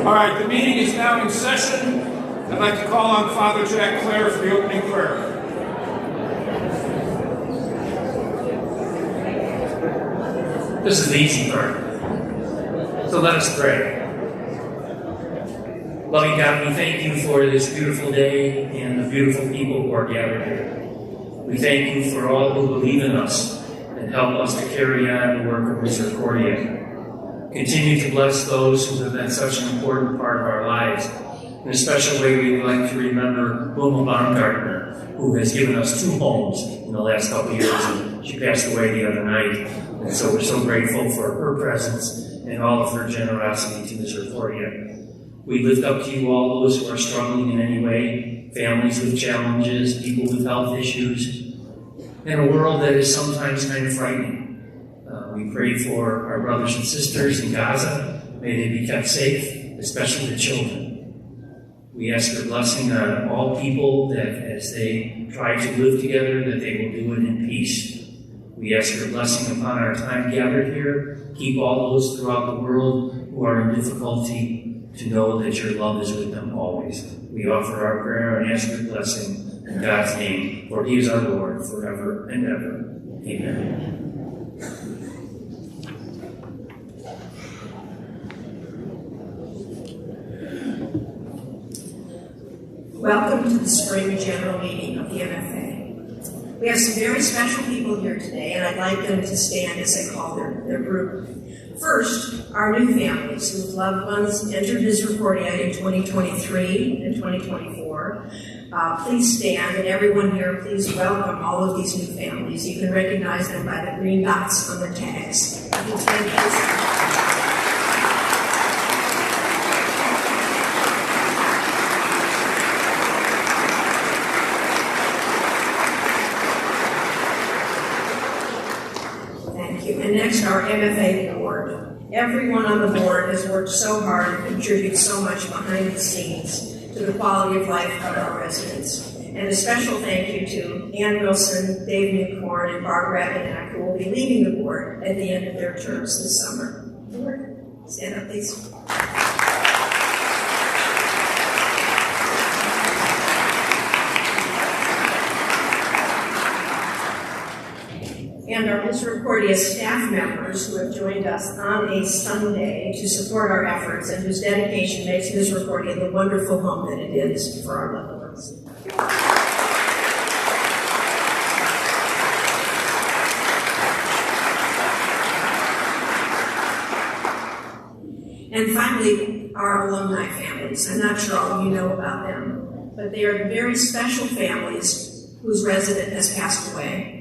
All right, the meeting is now in session. I'd like to call on Father Jack Clare for the opening prayer. This is the easy part. So let us pray. Loving God, we thank you for this beautiful day and the beautiful people who are gathered here. We thank you for all who believe in us and help us to carry on the work of Misericordia. Continue to bless those who have been such an important part of our lives. In a special way, we would like to remember Wilma Baumgartner, who has given us 2 homes in the last couple of years, and she passed away the other night. And so we're so grateful for her presence and all of her generosity to Misericordia. We lift up to you all those who are struggling in any way, families with challenges, people with health issues, in a world that is sometimes kind of frightening. We pray for our brothers and sisters in Gaza. May they be kept safe, especially the children. We ask your blessing on all people that as they try to live together, that they will do it in peace. We ask your blessing upon our time gathered here. Keep all those throughout the world who are in difficulty to know that your love is with them always. We offer our prayer and ask your blessing in God's name, for he is our Lord forever and ever. Amen. Welcome to the spring general meeting of the MFA. We have some very special people here today, and I'd like them to stand as I call their group. First, our new families whose loved ones entered Misericordia in 2023 and 2024. Please stand, and everyone here, please welcome all of these new families. You can recognize them by the green dots on their tags. You can stand, please. And next, our MFA board. Everyone on the board has worked so hard and contributed so much behind the scenes to the quality of life of our residents. And a special thank you to Ann Wilson, Dave Newcorn, and Barb Rabinak, who will be leaving the board at the end of their terms this summer. Board, stand up, please. And our Misericordia staff members who have joined us on a Sunday to support our efforts and whose dedication makes Misericordia the wonderful home that it is for our loved ones. And finally, our alumni families. I'm not sure all of you know about them, but they are very special families whose resident has passed away.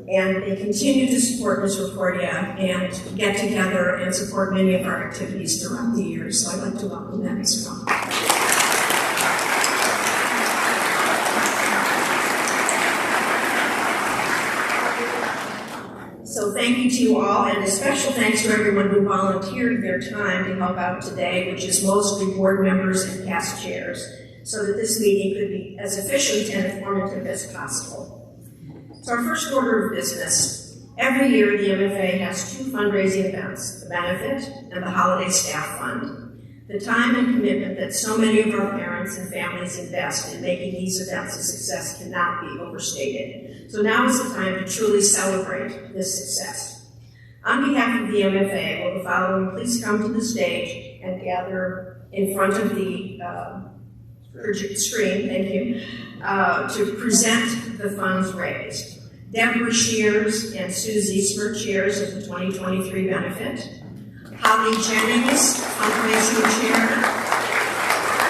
And they continue to support Misericordia and get together and support many of our activities throughout the year. So I'd like to welcome them as well. So thank you to you all, and a special thanks to everyone who volunteered their time to help out today, which is mostly board members and past chairs, so that this meeting could be as efficient and informative as possible. So our first order of business. Every year, the MFA has 2 fundraising events, the Benefit and the Holiday Staff Fund. The time and commitment that so many of our parents and families invest in making these events a success cannot be overstated. So now is the time to truly celebrate this success. On behalf of the MFA, will the following please come to the stage and gather in front of the screen, thank you, to present the funds raised. Deborah Shears and Susie Smert chairs of the 2023 benefit. Holly Jennings, fundraising chair.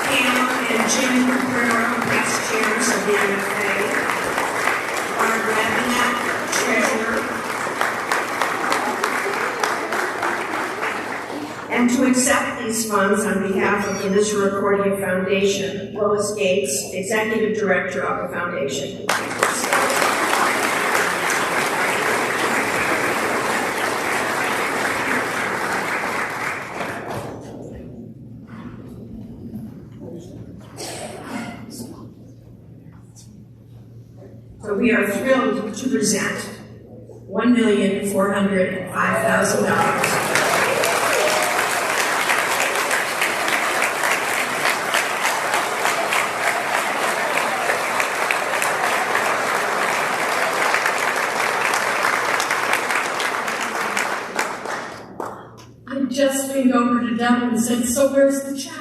Pam and Jim Cabrera, past chairs of the MFA. Barb Rabinak, treasurer. And to accept these funds on behalf of the Misericordia Foundation, Lois Gates, executive director of the foundation. So we are thrilled to present $1,405,000. Just leaned over to Devin and said, "So where's the check?"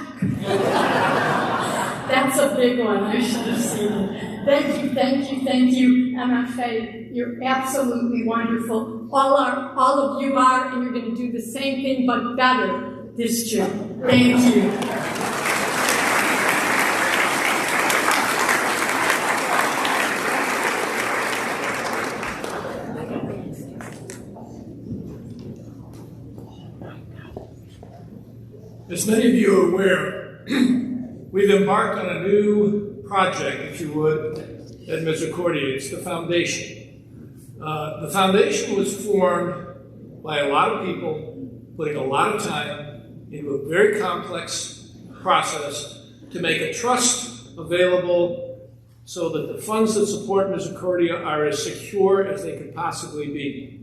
That's a big one. I should have seen it. Thank you, MFA. You're absolutely wonderful. All of you are, and you're going to do the same thing, but better this June. Thank you. As many of you are aware, we've embarked on a new project, if you would, at Misericordia. It's the foundation. The foundation was formed by a lot of people putting a lot of time into a very complex process to make a trust available so that the funds that support Misericordia are as secure as they could possibly be.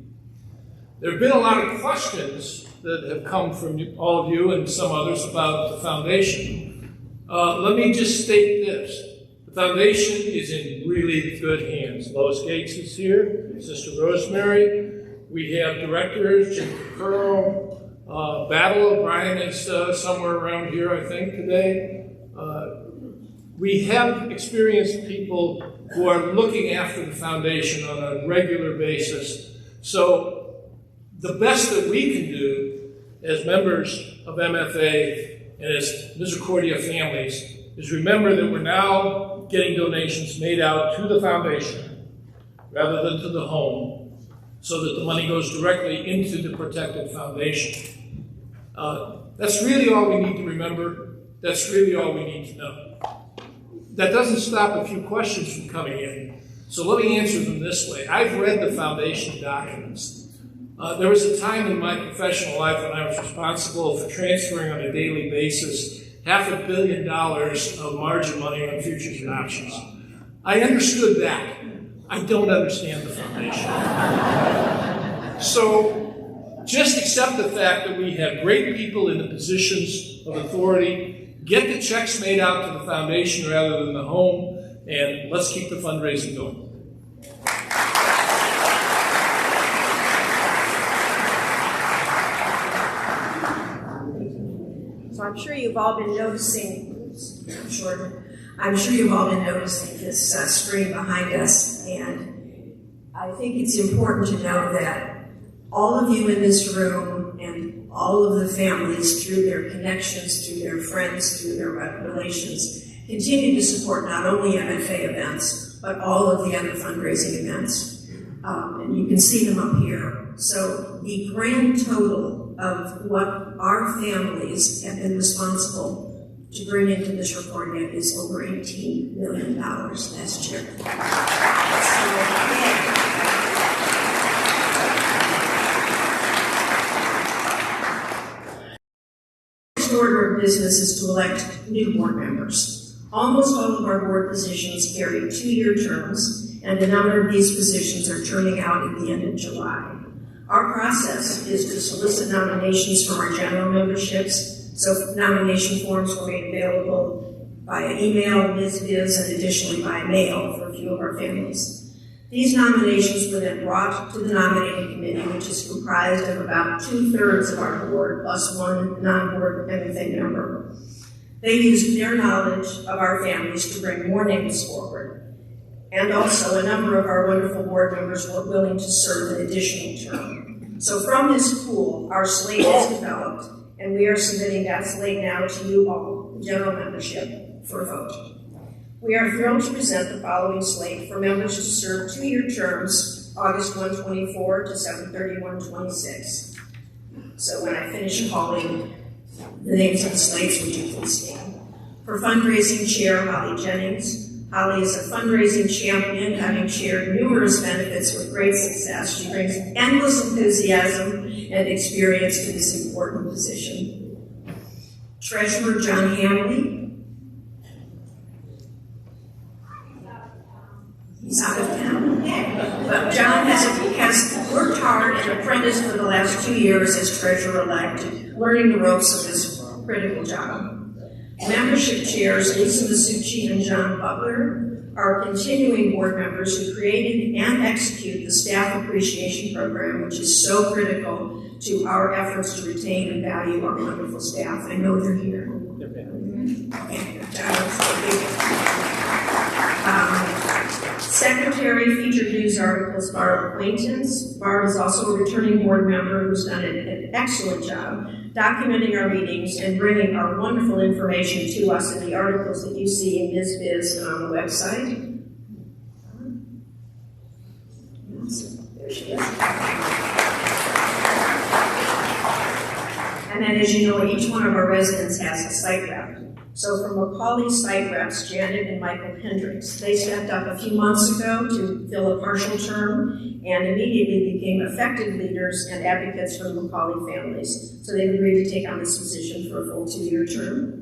There have been a lot of questions that have come from all of you and some others about the foundation. Let me just state this. The foundation is in really good hands. Lois Gates is here, Sister Rosemary. We have directors, Jim Curl, Battle O'Brien is somewhere around here, I think, today. We have experienced people who are looking after the foundation on a regular basis. So the best that we can do as members of MFA and as Misericordia families is remember that we're now getting donations made out to the foundation rather than to the home so that the money goes directly into the protected foundation. That's really all we need to remember. That's really all we need to know. That doesn't stop a few questions from coming in. So let me answer them this way. I've read the foundation documents. There was a time in my professional life when I was responsible for transferring on a daily basis $500 million of margin money on futures and options. I understood that. I don't understand the foundation. So just accept the fact that we have great people in the positions of authority. Get the checks made out to the foundation rather than the home, and let's keep the fundraising going. I'm sure you've all been noticing, I'm sure you've all been noticing this screen behind us, and I think it's important to know that all of you in this room and all of the families, through their connections, through their friends, through their relations, continue to support not only MFA events, but all of the other fundraising events. And you can see them up here. So the grand total of what our families have been responsible to bring into Misericordia is over $18 million last year. The order of business is to elect new board members. Almost all of our board positions carry 2-year terms, and a number of these positions are turning out at the end of July. Our process is to solicit nominations from our general memberships, so nomination forms were made available via email, viz, and additionally by mail for a few of our families. These nominations were then brought to the nominating committee, which is comprised of about 2/3 of our board plus one non-board MFA member. They used their knowledge of our families to bring more names forward. And also, a number of our wonderful board members were willing to serve an additional term. So from this pool, our slate is developed, and we are submitting that slate now to you all, the general membership, for a vote. We are thrilled to present the following slate for members to serve 2-year terms, August 1/24 to 7/31/26. So when I finish calling the names of the slates, would you please stand? For fundraising chair, Holly Jennings. Holly is a fundraising champion, having shared numerous benefits with great success. She brings endless enthusiasm and experience to this important position. Treasurer John Hamley. He's out of town. But John has this for the last 2 years as treasurer-elect, learning the ropes of this critical job. Membership chairs Lisa Masucci and John Butler are continuing board members who created and execute the Staff Appreciation Program, which is so critical to our efforts to retain and value our wonderful staff. I know they're here. Secretary, featured news articles, Barb Acquaintance. Barb is also a returning board member who's done an excellent job documenting our meetings and bringing our wonderful information to us in the articles that you see in BizBiz and on the website. There she is. And then, as you know, each one of our residents has a site rep. So from Macaulay's site reps, Janet and Michael Hendricks, they stepped up a few months ago to fill a partial term and immediately became effective leaders and advocates for the Macaulay families. So they've agreed to take on this position for a full 2-year term.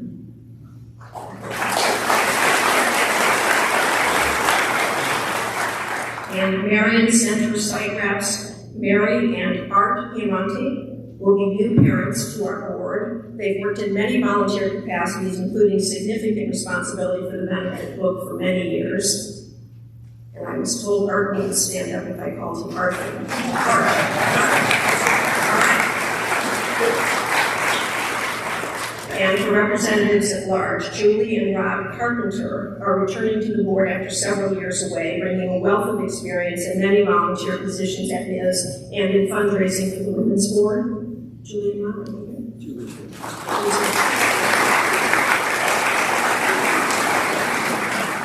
And Marion Center site reps, Mary and Art Piemonte, will be new parents to our board. They've worked in many volunteer capacities, including significant responsibility for the benefit book for many years. And I was told Art would stand up if I called him Arthur. And for representatives at large, Julie and Rob Carpenter are returning to the board after several years away, bringing a wealth of experience in many volunteer positions at MIS and in fundraising for the Women's Board. Julie and Rob,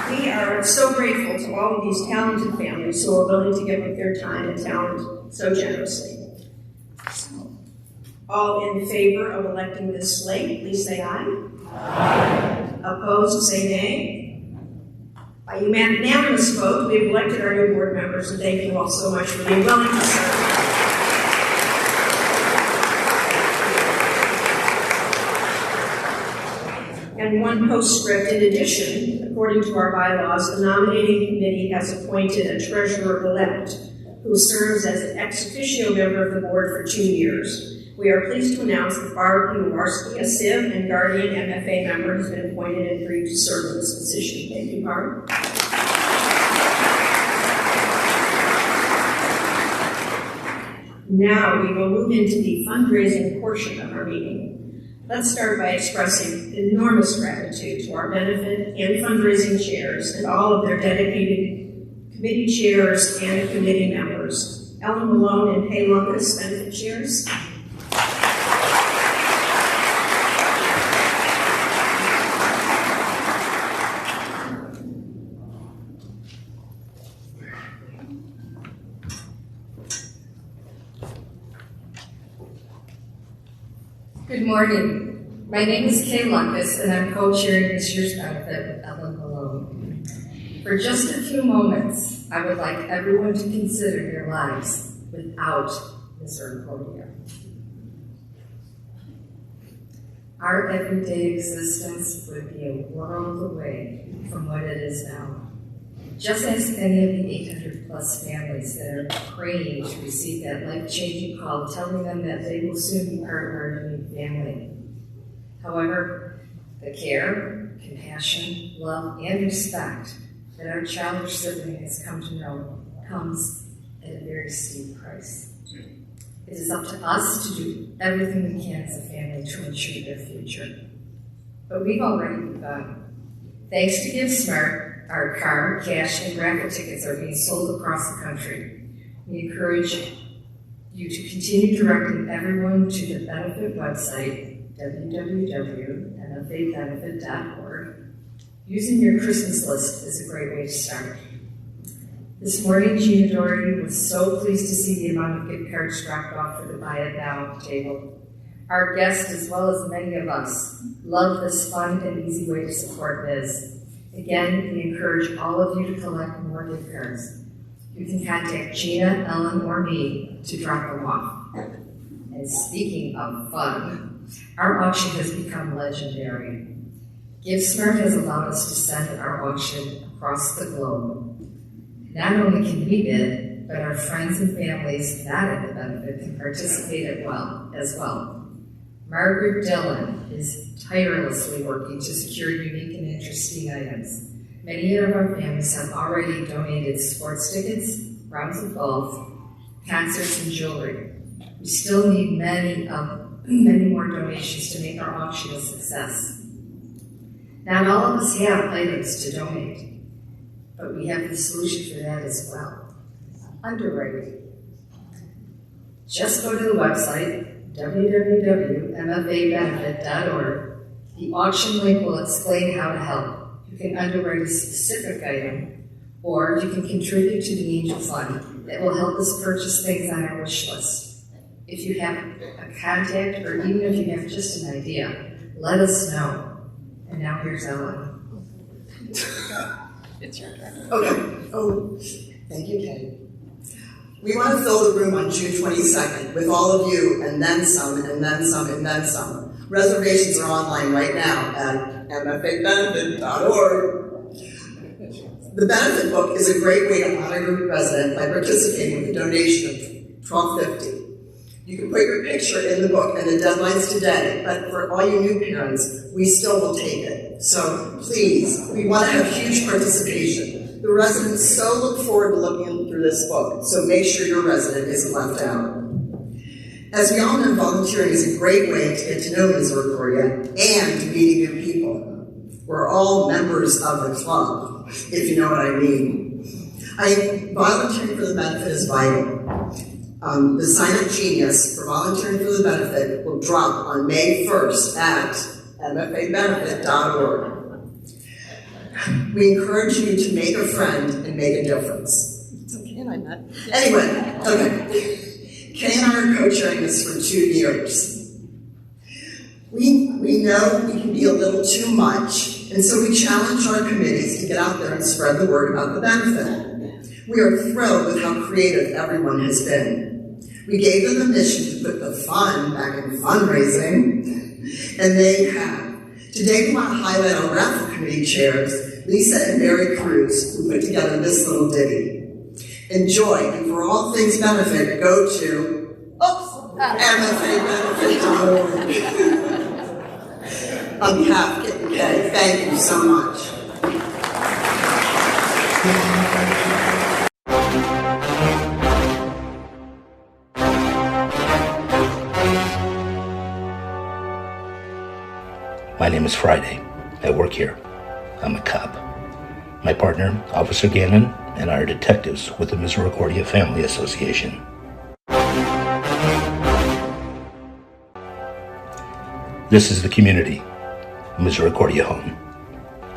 we are so grateful to all of these talented families who are willing to give up their time and talent so generously. All in favor of electing this slate, please say aye. Aye. Opposed, say nay. By unanimous vote, we've elected our new board members, and thank you all so much for being willing to serve. And one postscript, in addition, according to our bylaws, the nominating committee has appointed a treasurer-elect who serves as an ex officio member of the board for 2 years. We are pleased to announce that Barb Piwowarski, a Civ and Guardian MFA member, has been appointed and agreed to serve in this position. Thank you, Barb. Now we will move into the fundraising portion of our meeting. Let's start by expressing enormous gratitude to our benefit and fundraising chairs and all of their dedicated committee chairs and committee members. Ellen Malone and Hay Lucas, benefit chairs. Good morning. My name is Kay Lucas, and I'm co-chairing this year's benefit with Ellen Malone. For just a few moments, I would like everyone to consider their lives without misericordia. Our everyday existence would be a world away from what it is now. Just ask any of the 800 plus families that are praying to receive that life-changing call telling them that they will soon be part of our new family. However, the care, compassion, love, and respect that our childish sibling has come to know comes at a very steep price. It is up to us to do everything we can as a family to ensure their future. But we've already begun. Thanks to GiveSmart, our car, cash, and raffle tickets are being sold across the country. We encourage you to continue directing everyone to the benefit website, www.mfabenefit.org. Using your Christmas list is a great way to start. This morning, Gina Doherty was so pleased to see the amount of gift cards dropped off for the Buy It Now table. Our guests, as well as many of us, love this fun and easy way to support Biz. Again, we encourage all of you to collect more gift cards. You can contact Gina, Ellen, or me to drop them off. And speaking of fun, our auction has become legendary. GiveSmart has allowed us to send our auction across the globe. Not only can we bid, but our friends and families not at the benefit can participate as well. Margaret Dillon is tirelessly working to secure unique and interesting items. Many of our families have already donated sports tickets, rounds of golf, concerts, and jewelry. We still need many more donations to make our auction a success. Not all of us have items to donate, but we have the solution for that as well. Underwriting. Just go to the website, www.mfabenefit.org. The auction link will explain how to help. You can underwrite a specific item, or you can contribute to the Angel Fund that will help us purchase things on our wish list. If you have a contact, or even if you have just an idea, let us know. And now here's Ellen. It's your turn. Okay. Oh, thank you, Kate. We want to fill the room on June 22nd with all of you, and then some, and then some, and then some. Reservations are online right now at mfabenefit.org. The benefit book is a great way to honor your resident by participating with a donation of $12.50. You can put your picture in the book, and the deadline's today, but for all you new parents, we still will take it. So please, we want to have huge participation. The residents so look forward to looking through this book, so make sure your resident isn't left out. As we all know, volunteering is a great way to get to know Misericordia and meeting new people. We're all members of the club, if you know what I mean. Volunteering for the benefit is vital. The sign-up genius for volunteering for the benefit will drop on May 1st at mfabenefit.org. We encourage you to make a friend and make a difference. It's okay, I met. Anyway, okay. Kay and I are co-chairing this for 2 years. We know we can be a little too much, and so we challenge our committees to get out there and spread the word about the benefit. We are thrilled with how creative everyone has been. We gave them the mission to put the fun back in fundraising, and they have. Today we want to highlight our raffle committee chairs, Lisa and Mary Cruz, who put together this little ditty. Enjoy, and for all things benefit, go to MFAbenefit.org. On behalf of Kit and Kay, thank you so much. My name is Friday. I work here. I'm a cop. My partner, Officer Gannon, and I are detectives with the Misericordia Family Association. This is the community, Misericordia Home.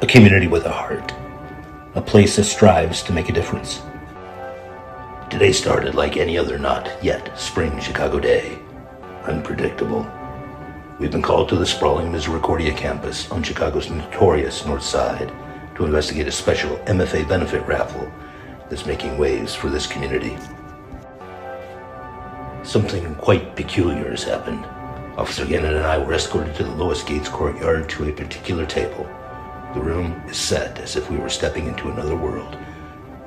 A community with a heart. A place that strives to make a difference. Today started like any other not yet spring Chicago day. Unpredictable. We've been called to the sprawling Misericordia campus on Chicago's notorious North Side to investigate a special MFA benefit raffle that's making waves for this community. Something quite peculiar has happened. Officer Gannon and I were escorted to the Lois Gates courtyard to a particular table. The room is set as if we were stepping into another world,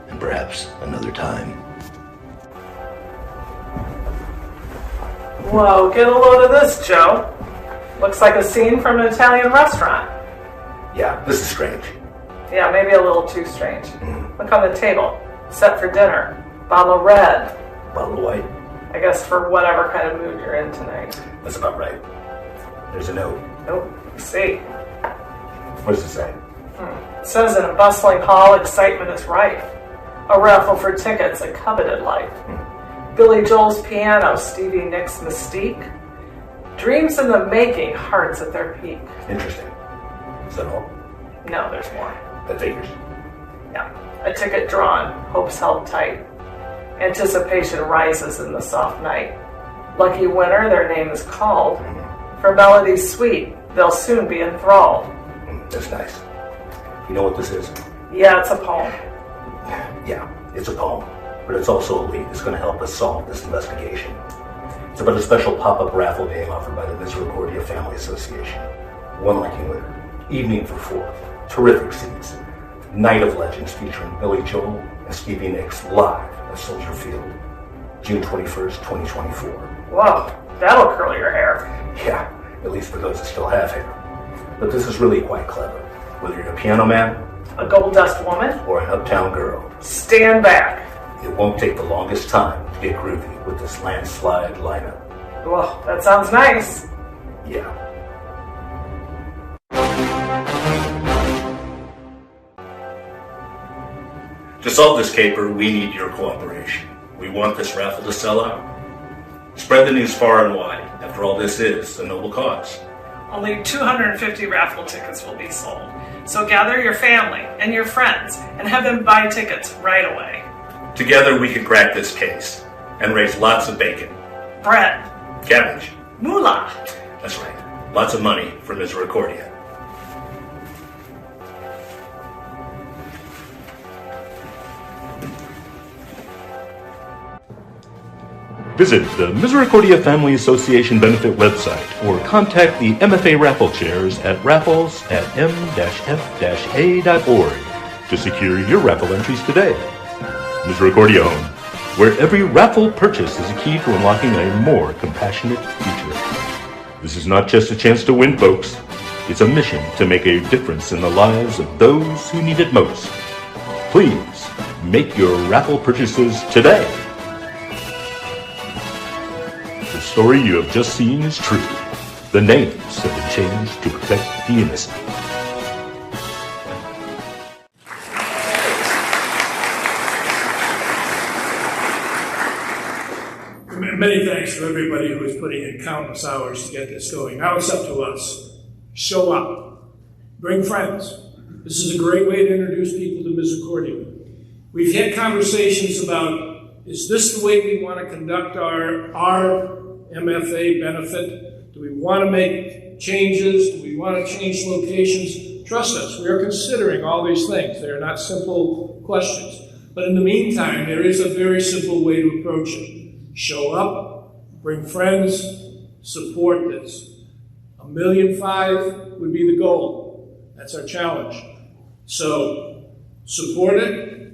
and perhaps another time. Whoa, get a load of this, Joe. Looks like a scene from an Italian restaurant. Yeah, this is strange. Yeah, maybe a little too strange. Look on the table. Set for dinner. Bottle of red. Bottle of white. I guess for whatever kind of mood you're in tonight. That's about right. There's a note. Oh, let's see. What does it say? It says in a bustling hall, excitement is rife. A raffle for tickets, a coveted life. Billy Joel's piano, Stevie Nicks' Mystique. Dreams in the making, hearts at their peak. Interesting. Is that all? No, there's more. That figures. Yeah. A ticket drawn, hopes held tight. Anticipation rises in the soft night. Lucky winner, their name is called. For melodies sweet, they'll soon be enthralled. That's nice. You know what this is? Yeah, it's a poem. Yeah, it's a poem. But it's also a lead that's going to help us solve this investigation. It's about a special pop-up raffle game offered by the Misericordia Family Association. One lucky winner. Evening for 4. Terrific seats. Night of Legends featuring Billy Joel and Stevie Nicks live at Soldier Field, June 21st, 2024. Whoa, that'll curl your hair. Yeah, at least for those that still have hair. But this is really quite clever. Whether you're a piano man, A gold dust woman? or an uptown girl, Stand back. it won't take the longest time to get groovy with this landslide lineup. Whoa, that sounds nice. Yeah. To solve this caper, we need your cooperation. We want this raffle to sell out. Spread the news far and wide. After all, this is a noble cause. Only 250 raffle tickets will be sold. So gather your family and your friends and have them buy tickets right away. Together we can crack this case and raise lots of bacon, Bread. cabbage. Moolah. That's right. Lots of money for Misericordia. Visit the Misericordia Family Association benefit website or contact the MFA raffle chairs at raffles@m-f-a.org to secure your raffle entries today. Misericordia Home, where every raffle purchase is a key to unlocking a more compassionate future. This is not just a chance to win, folks. It's a mission to make a difference in the lives of those who need it most. Please make your raffle purchases today. The story you have just seen is true. The names have been changed to protect the innocent. Many thanks to everybody who is putting in countless hours to get this going. Now it's up to us. Show up. Bring friends. This is a great way to introduce people to Misericordia. We've had conversations about, is this the way we want to conduct our MFA benefit? Do we want to make changes? Do we want to change locations? Trust us, we are considering all these things. They are not simple questions. But in the meantime, there is a very simple way to approach it. Show up, bring friends, support this. 1.5 million would be the goal. That's our challenge. So, support it.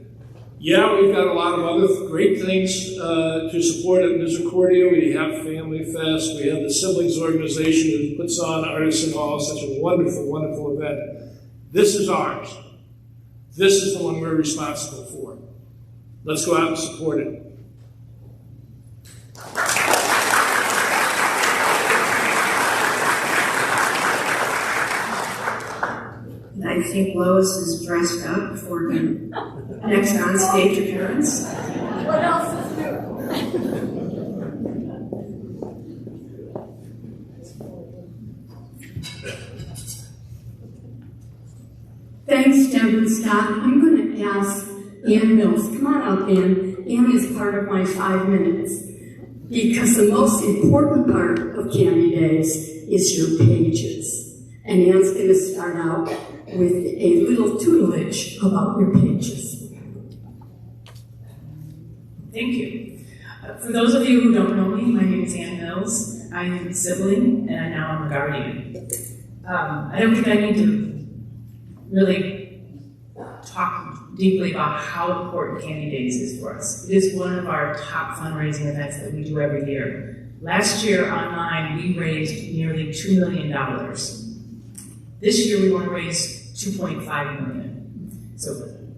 Yeah, we've got a lot of other great things to support at Misericordia. We have Family Fest. We have the Siblings Organization who puts on Artisan Hall, such a wonderful, wonderful event. This is ours. This is the one we're responsible for. Let's go out and support it. I think Lois is dressed up for the next on-stage appearance. What else is new? Thanks, Deb and Scott. I'm going to ask Ann Mills. Come on up, Ann. Ann is part of my 5 minutes. Because the most important part of Candy Days is your pages. And Ann's going to start out with a little tutelage about your pages. Thank you. For those of you who don't know me, my name is Ann Mills. I am a sibling, and now I'm a guardian. I don't think I need to really talk deeply about how important Candy Days is for us. It is one of our top fundraising events that we do every year. Last year online, we raised nearly $2 million. This year, we want to raise $2.5 million. So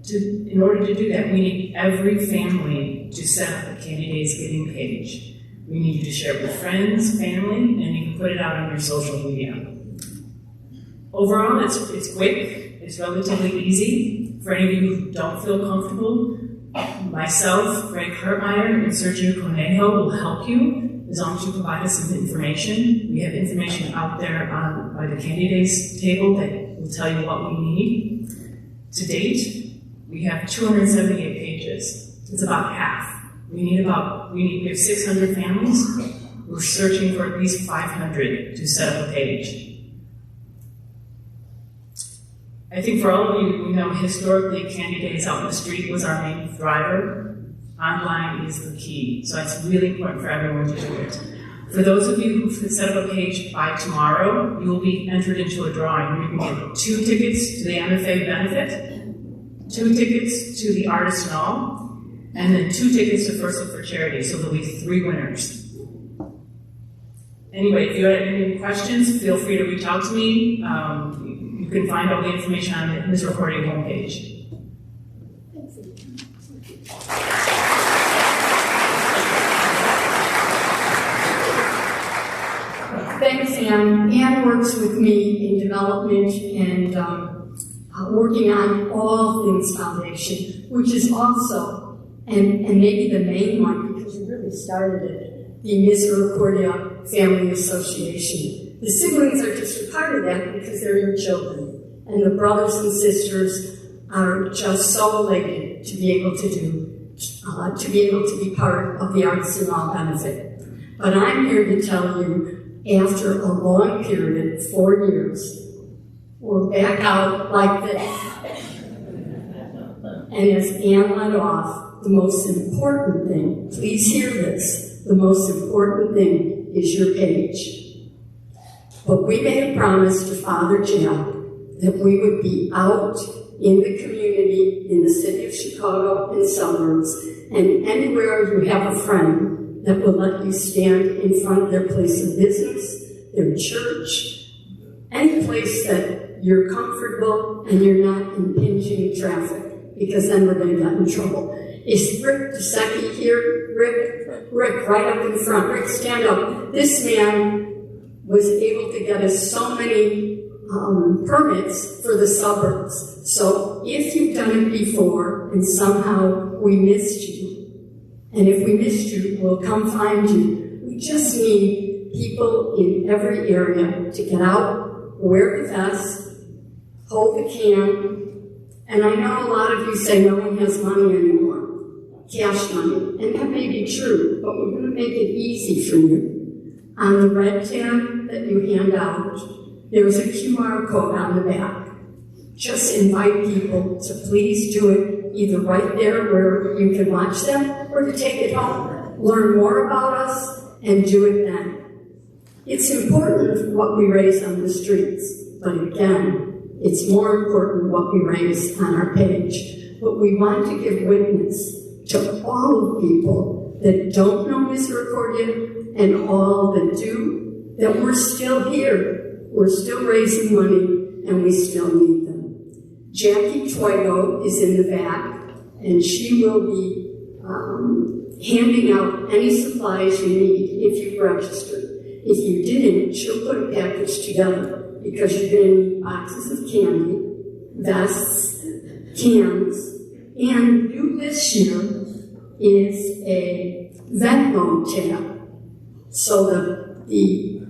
in order to do that, we need every family to set up a Candy Days giving page. We need you to share it with friends, family, and you can put it out on your social media. Overall, it's quick, it's relatively easy. For any of you who don't feel comfortable, myself, Greg Hertmeyer, and Sergio Conejo will help you as long as you provide us some information. We have information out there by the Candy Days table that will tell you what we need. To date, we have 278 pages. It's about half. We have 600 families. We're searching for at least 500 to set up a page. I think for all of you, we know historically Candy Days out in the street was our main driver. Online is the key. So it's really important for everyone to do it. For those of you who set up a page by tomorrow, you will be entered into a drawing where you can get 2 tickets to the MFA benefit 2 tickets to the Artist in All, and then 2 tickets to First Look for Charity, so there'll be 3 winners. Anyway, if you have any questions, feel free to reach out to me. You can find all the information on the Ms. Recordia homepage. Thanks, Anne. Anne works with me in development and working on all things foundation, which is also, and maybe the main one, because you really started it, the Misericordia Family Association. The siblings are just a part of that because they're your children. And the brothers and sisters are just so elated to be able to be part of the Arts and All benefit. But I'm here to tell you, after a long period, 4 years, we're back out like this. And as Anne led off, the most important thing, please hear this, the most important thing is your page. But we made a promise to Father Jack that we would be out in the community, in the city of Chicago and suburbs, and anywhere you have a friend that will let you stand in front of their place of business, their church, any place that you're comfortable and you're not impinging traffic, because then we're going to get in trouble. Is Rick DeSecchi here? Rick, right up in front. Rick, stand up. This man was able to get us so many permits for the suburbs. So if you've done it before and somehow we missed you, and if we missed you, we'll come find you. We just need people in every area to get out, wear the vest, hold the can. And I know a lot of you say no one has money anymore, cash money, and that may be true, but we're going to make it easy for you. On the red tab that you hand out, there's a QR code on the back. Just invite people to please do it, either right there where you can watch them, or to take it home, learn more about us, and do it then. It's important what we raise on the streets, but again, it's more important what we raise on our page. But we want to give witness to all of people that don't know Misericordia and all that do, that we're still here. We're still raising money, and we still need them. Jackie Twigo is in the back, and she will be handing out any supplies you need if you've registered. If you didn't, she'll put a package together, because you're going to need boxes of candy, vests, cans, and new this year is a Venmo tab. So the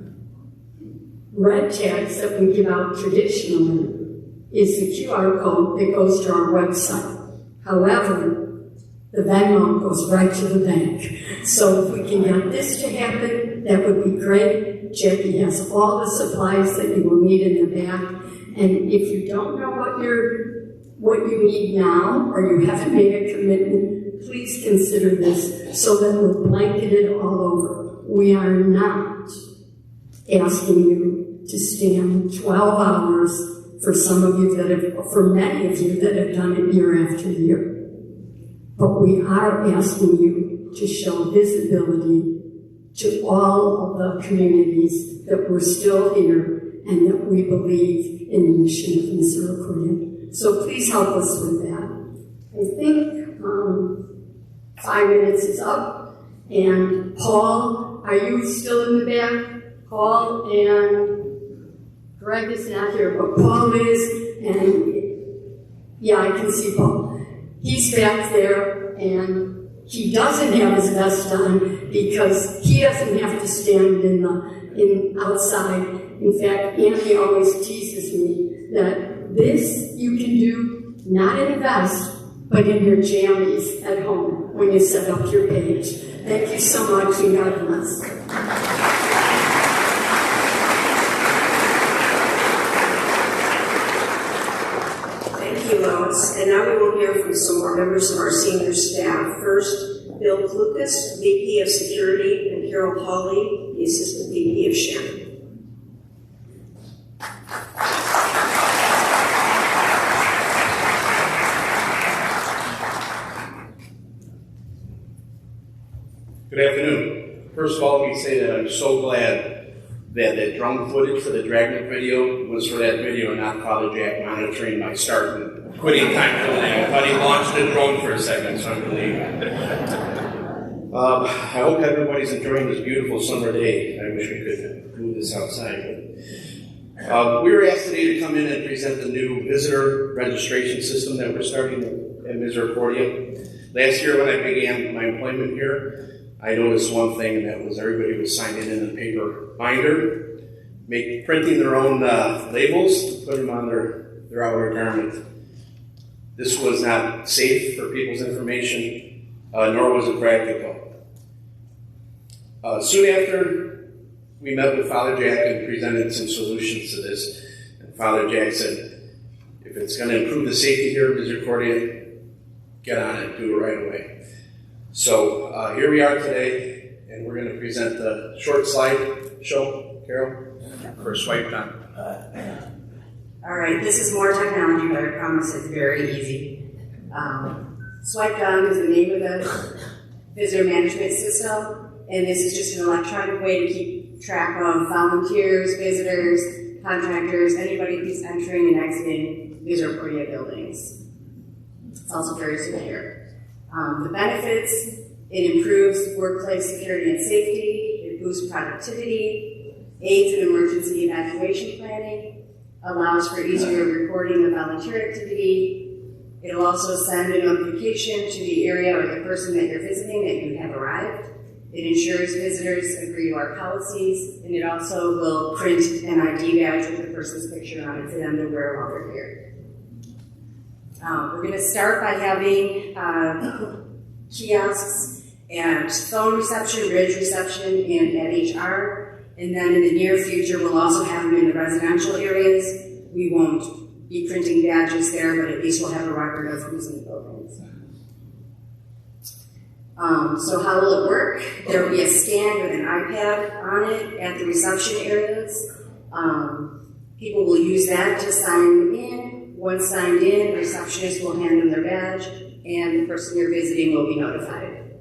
red tags that we give out traditionally is the QR code that goes to our website. However, the Venmo goes right to the bank. So if we can get this to happen, that would be great. Jackie has all the supplies that you will need in the back. And if you don't know what you need now, or you haven't made a commitment, please consider this so that we're blanketed all over. We are not asking you to stand 12 hours for some of you for many of you that have done it year after year. But we are asking you to show visibility to all of the communities that we're still here and that we believe in the mission of Misericordia. So please help us with that. I think 5 minutes is up. And Paul, are you still in the back? Paul and Greg is not here, but Paul is, and yeah, I can see Paul. He's back there, and he doesn't have his vest on because he doesn't have to stand outside. In fact, Andy always teases me that this you can do not in a vest, but in your jammies at home when you set up your page. Thank you so much, and God bless. Thank you, Lois. And now we will hear from some more members of our senior staff. First, Bill Klukas, VP of Security, and Carol Hawley, the Assistant VP of Shannon. Good afternoon. First of all, let me say that I'm so glad that that drone footage for the Dragnet video was for that video and not Father Jack monitoring my start and quitting time for the day. I thought he launched the drone for a second, so I'm relieved. I hope everybody's enjoying this beautiful summer day. I wish we could do this outside. We were asked today to come in and present the new visitor registration system that we're starting at Misericordia. Last year when I began my employment here, I noticed one thing, and that was everybody was signing in a paper binder, printing their own labels to put them on their outer garment. This was not safe for people's information, nor was it practical. Soon after, we met with Father Jack and presented some solutions to this. And Father Jack said, if it's going to improve the safety here at Misericordia, get on it, do it right away. So here we are today, and we're going to present the short slide show, Carol, for Swipe Down. All right, this is more technology, but I promise it's very easy. Swipe Down is the name of the visitor management system, and this is just an electronic way to keep track of volunteers, visitors, contractors, anybody who's entering and exiting Misericordia buildings. It's also very secure. The benefits, it improves workplace security and safety, it boosts productivity, aids in emergency evacuation planning, allows for easier recording of volunteer activity. It'll also send a notification to the area or the person that you're visiting that you have arrived. It ensures visitors agree to our policies, and it also will print an ID badge with the person's picture on it for them to wear while they're here. We're going to start by having kiosks and phone reception, bridge reception, and at HR. And then in the near future, we'll also have them in the residential areas. We won't be printing badges there, but at least we'll have a record of who's in the buildings. So how will it work? There will be a stand with an iPad on it at the reception areas. People will use that to sign in. Once signed in, the receptionist will hand them their badge, and the person you're visiting will be notified.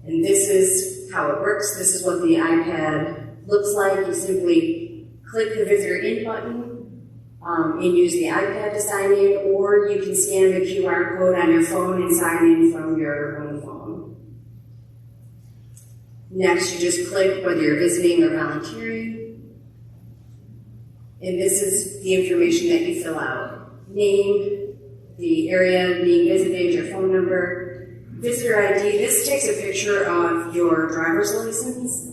And this is how it works. This is what the iPad looks like. You simply click the visitor in button and use the iPad to sign in, or you can scan the QR code on your phone and sign in from your own phone. Next, you just click whether you're visiting or volunteering. And this is the information that you fill out. Name, the area being visited, your phone number, visitor ID. This takes a picture of your driver's license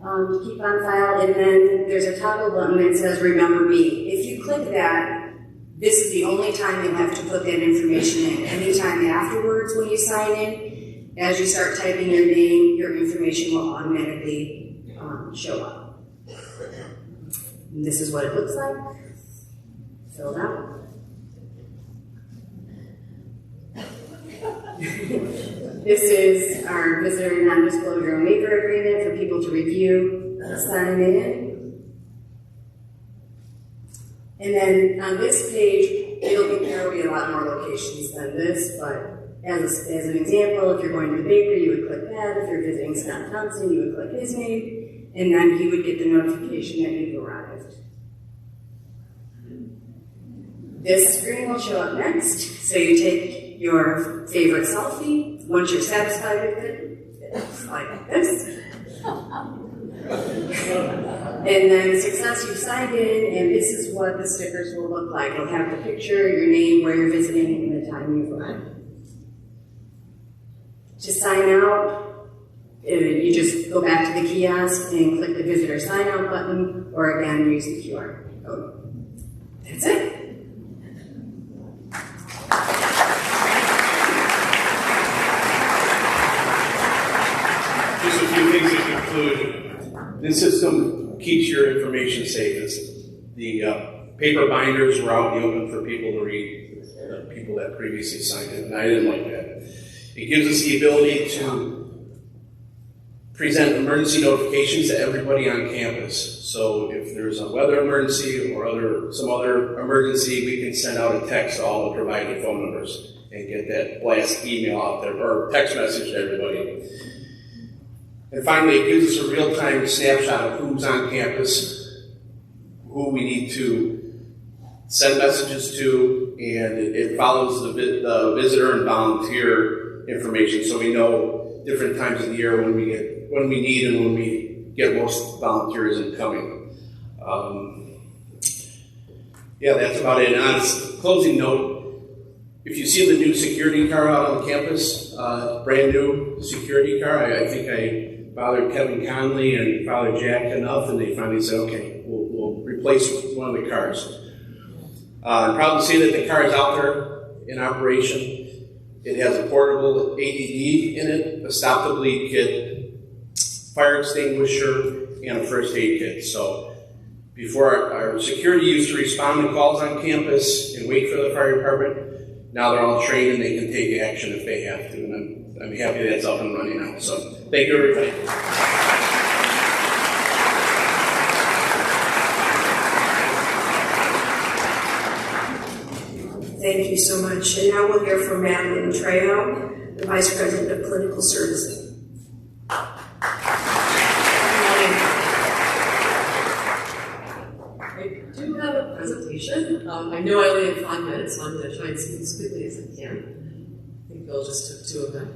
to keep on file, and then there's a toggle button that says Remember Me. If you click that, this is the only time you'll have to put that information in. Anytime afterwards when you sign in, as you start typing your name, your information will automatically show up. And this is what it looks like. Filled out. This is our visitor non-disclosure waiver agreement for people to review, sign in. And then on this page, there will be a lot more locations than this, but as an example, if you're going to the bakery, you would click that. If you're visiting Scott Thompson, you would click his name, and then he would get the notification that you've arrived. This screen will show up next, so you take your favorite selfie. Once you're satisfied with it, it's like this. And then success, you've signed in, and this is what the stickers will look like. It'll have the picture, your name, where you're visiting, and the time you've arrived. To sign out, you just go back to the kiosk and click the visitor sign out button, or again, use the QR code. That's it. Just a few things to conclude. This system keeps your information safe. The paper binders were out in the open for people to read, people that previously signed in, and I didn't like that. It gives us the ability to present emergency notifications to everybody on campus. So if there's a weather emergency or some other emergency, we can send out a text to all the provided phone numbers. and get that blast email out there, or text message to everybody. And finally, it gives us a real-time snapshot of who's on campus, who we need to send messages to, and it follows the visitor and volunteer information, so we know different times of the year when we need and when we get most volunteers incoming. Yeah, that's about it. And on a closing note, if you see the new security car out on the campus, brand new security car, I think I bothered Kevin Conley and Father Jack enough, and they finally said, okay, we'll replace one of the cars. I'm proud to say that the car is out there in operation. It has a portable AED in it, a stop-the-bleed kit, fire extinguisher, and a first aid kit. So before our security used to respond to calls on campus and wait for the fire department, now they're all trained and they can take action if they have to. And I'm happy that's up and running now. So thank you, everybody. Thank you so much. And now we'll hear from Madeline Trejo, the Vice President of Clinical Services. I do have a presentation. I know I only have 5 minutes, so I'm going to try and speak as quickly as I can. I think Bill just took 2 of them.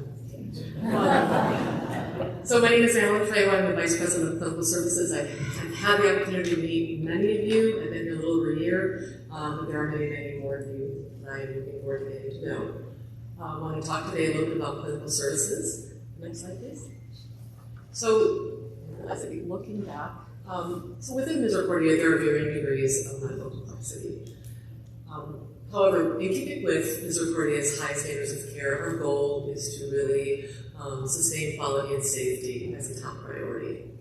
So my name is Madeline Trejo. I'm the Vice President of Clinical Services. I've had the opportunity to meet many of you. I've been here a little over a year, but there are many, many more of you that I'm looking forward to getting to know. I want to talk today a little bit about clinical services. Next slide, please. So, as I be looking back, so within Misericordia, there are varying degrees of medical complexity. However, in keeping with Misericordia's high standards of care, our goal is to really sustain quality and safety as a top priority.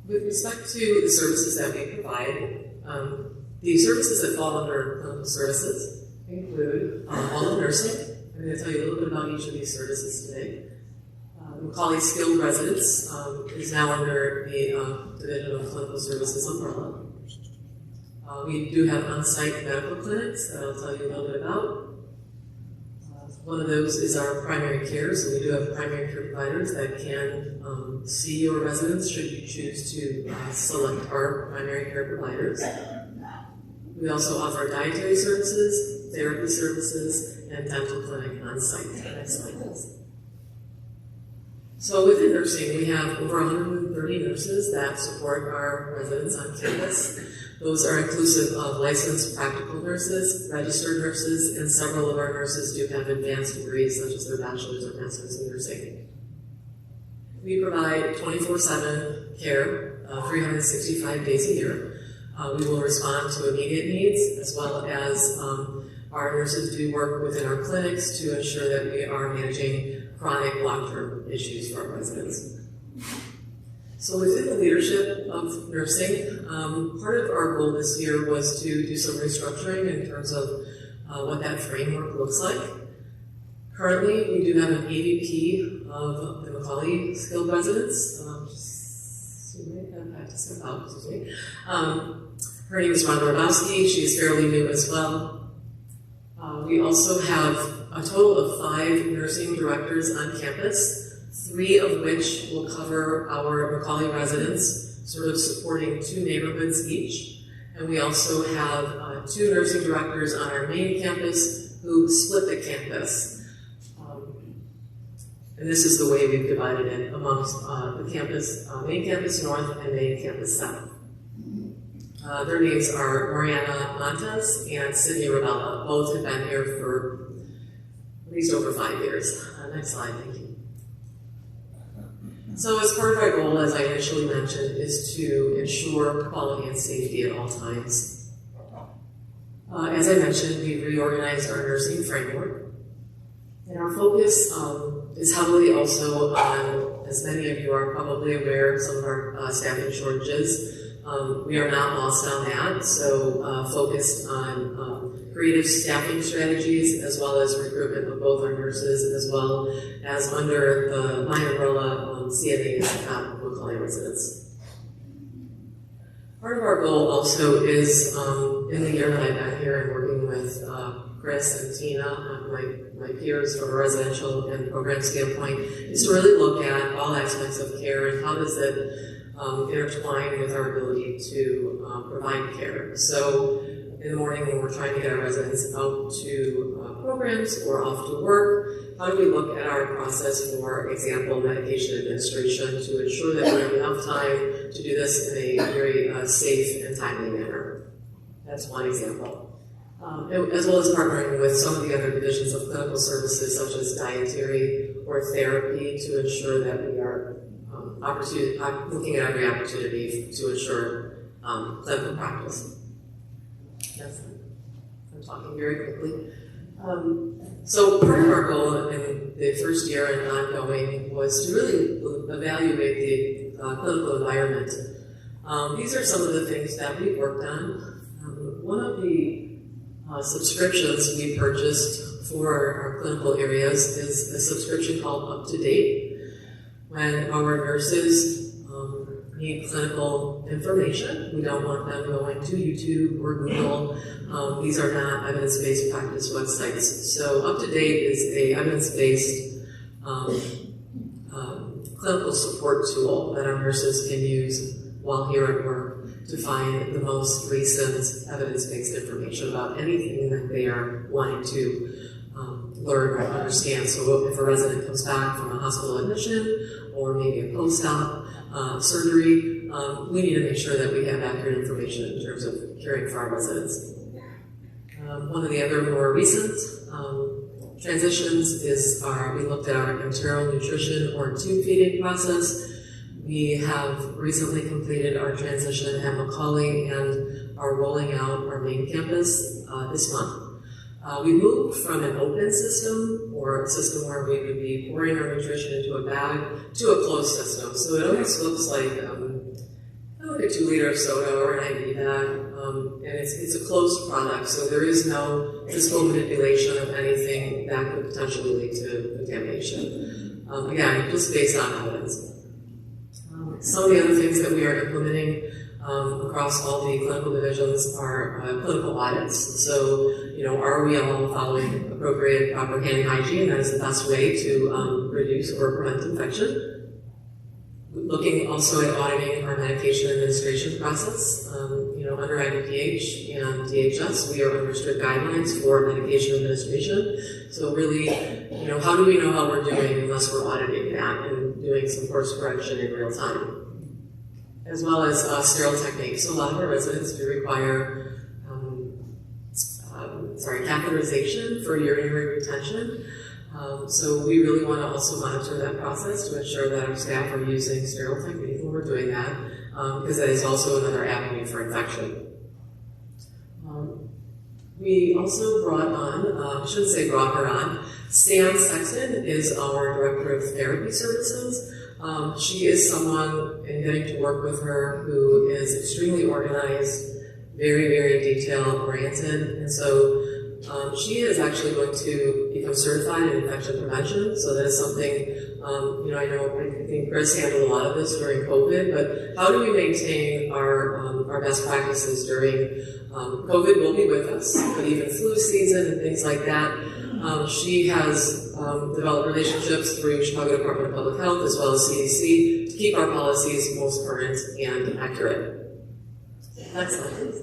With respect to the services that we provide, the services that fall under clinical services include all of nursing. I'm going to tell you a little bit about each of these services today. Macaulay Skilled Residence is now under the Division of Clinical Services umbrella. We do have on-site medical clinics that I'll tell you a little bit about. One of those is our primary care, so we do have primary care providers that can see your residents should you choose to select our primary care providers. We also offer dietary services, therapy services, and dental clinic on-site. Next slide, please. So within nursing, we have over 130 nurses that support our residents on campus. Those are inclusive of licensed practical nurses, registered nurses, and several of our nurses do have advanced degrees such as their bachelor's or master's in nursing. We provide 24/7 care, 365 days a year. We will respond to immediate needs, as well as our nurses do work within our clinics to ensure that we are managing chronic long-term issues for our residents. So within the leadership of nursing, part of our goal this year was to do some restructuring in terms of what that framework looks like. Currently, we do have an AVP of the Macaulay Skilled Residence. I have to step out, excuse me. Her name is Rhonda Rabowski. She's fairly new as well. We also have a total of 5 nursing directors on campus, 3 of which will cover our Macaulay residents, sort of supporting 2 neighborhoods each. And we also have 2 nursing directors on our main campus who split the campus. And this is the way we've divided it amongst the campus, main campus north and main campus south. Their names are Mariana Montes and Sydney Ravella. Both have been here for at least over 5 years. Next slide, thank you. So as part of our goal, as I initially mentioned, is to ensure quality and safety at all times. As I mentioned, we reorganized our nursing framework. And our focus is heavily also on, as many of you are probably aware, some of our staffing shortages. We are not lost on that, so focused on creative staffing strategies as well as recruitment of both our nurses as well as under the my umbrella CNAs at Macaulay residents. Part of our goal also is in the year that I've been here and working with Chris and Tina, my peers from a residential and program standpoint, is to really look at all aspects of care and how does it intertwine with our ability to provide care. So in the morning when we're trying to get our residents out to programs or off to work, how do we look at our process, for example, medication administration, to ensure that we have enough time to do this in a very safe and timely manner? That's one example. As well as partnering with some of the other divisions of clinical services, such as dietary or therapy, to ensure that we are looking at every opportunity to ensure clinical practice. Yes, I'm talking very quickly. So part of our goal in the first year and ongoing was to really evaluate the clinical environment. These are some of the things that we've worked on. One of the subscriptions we purchased for our clinical areas is a subscription called Up to Date. When our nurses need clinical information, we don't want them going to YouTube or Google. These are not evidence-based practice websites. So Up to Date is a evidence-based clinical support tool that our nurses can use while here at work to find the most recent evidence-based information about anything that they are wanting to learn or understand. So if a resident comes back from a hospital admission or maybe a post-op surgery, we need to make sure that we have accurate information in terms of caring for our residents. One of the other more recent transitions is we looked at our enteral nutrition or tube feeding process. We have recently completed our transition at Macaulay and are rolling out our main campus this month. We moved from an open system, or a system where we would be pouring our nutrition into a bag, to a closed system. So it almost looks like a 2-liter of soda or an IV bag, and it's a closed product, so there is no physical manipulation of anything that could potentially lead to contamination. Again, just based on evidence. Some of the other things that we are implementing across all the clinical divisions are clinical audits. So, are we all following appropriate, proper hand hygiene? That is the best way to reduce or prevent infection. Looking also at auditing our medication administration process. Under IDPH and DHS, we are under strict guidelines for medication administration. So really, how do we know how we're doing unless we're auditing that and doing some course correction in real time? As well as sterile techniques. So a lot of our residents do require catheterization for urinary retention. So we really want to also monitor that process to ensure that our staff are using sterile techniques when we're doing that, because that is also another avenue for infection. We also brought on, I shouldn't say brought her on, Stan Sexton is our Director of Therapy Services. She is someone, in getting to work with her, who is extremely organized, very, very detail-oriented, and so she is actually going to become certified in infection prevention. So that is something, I think Chris handled a lot of this during COVID, but how do we maintain our best practices during COVID will be with us, but even flu season and things like that. She has developed relationships through Chicago Department of Public Health as well as CDC to keep our policies most current and accurate. Next slide, please.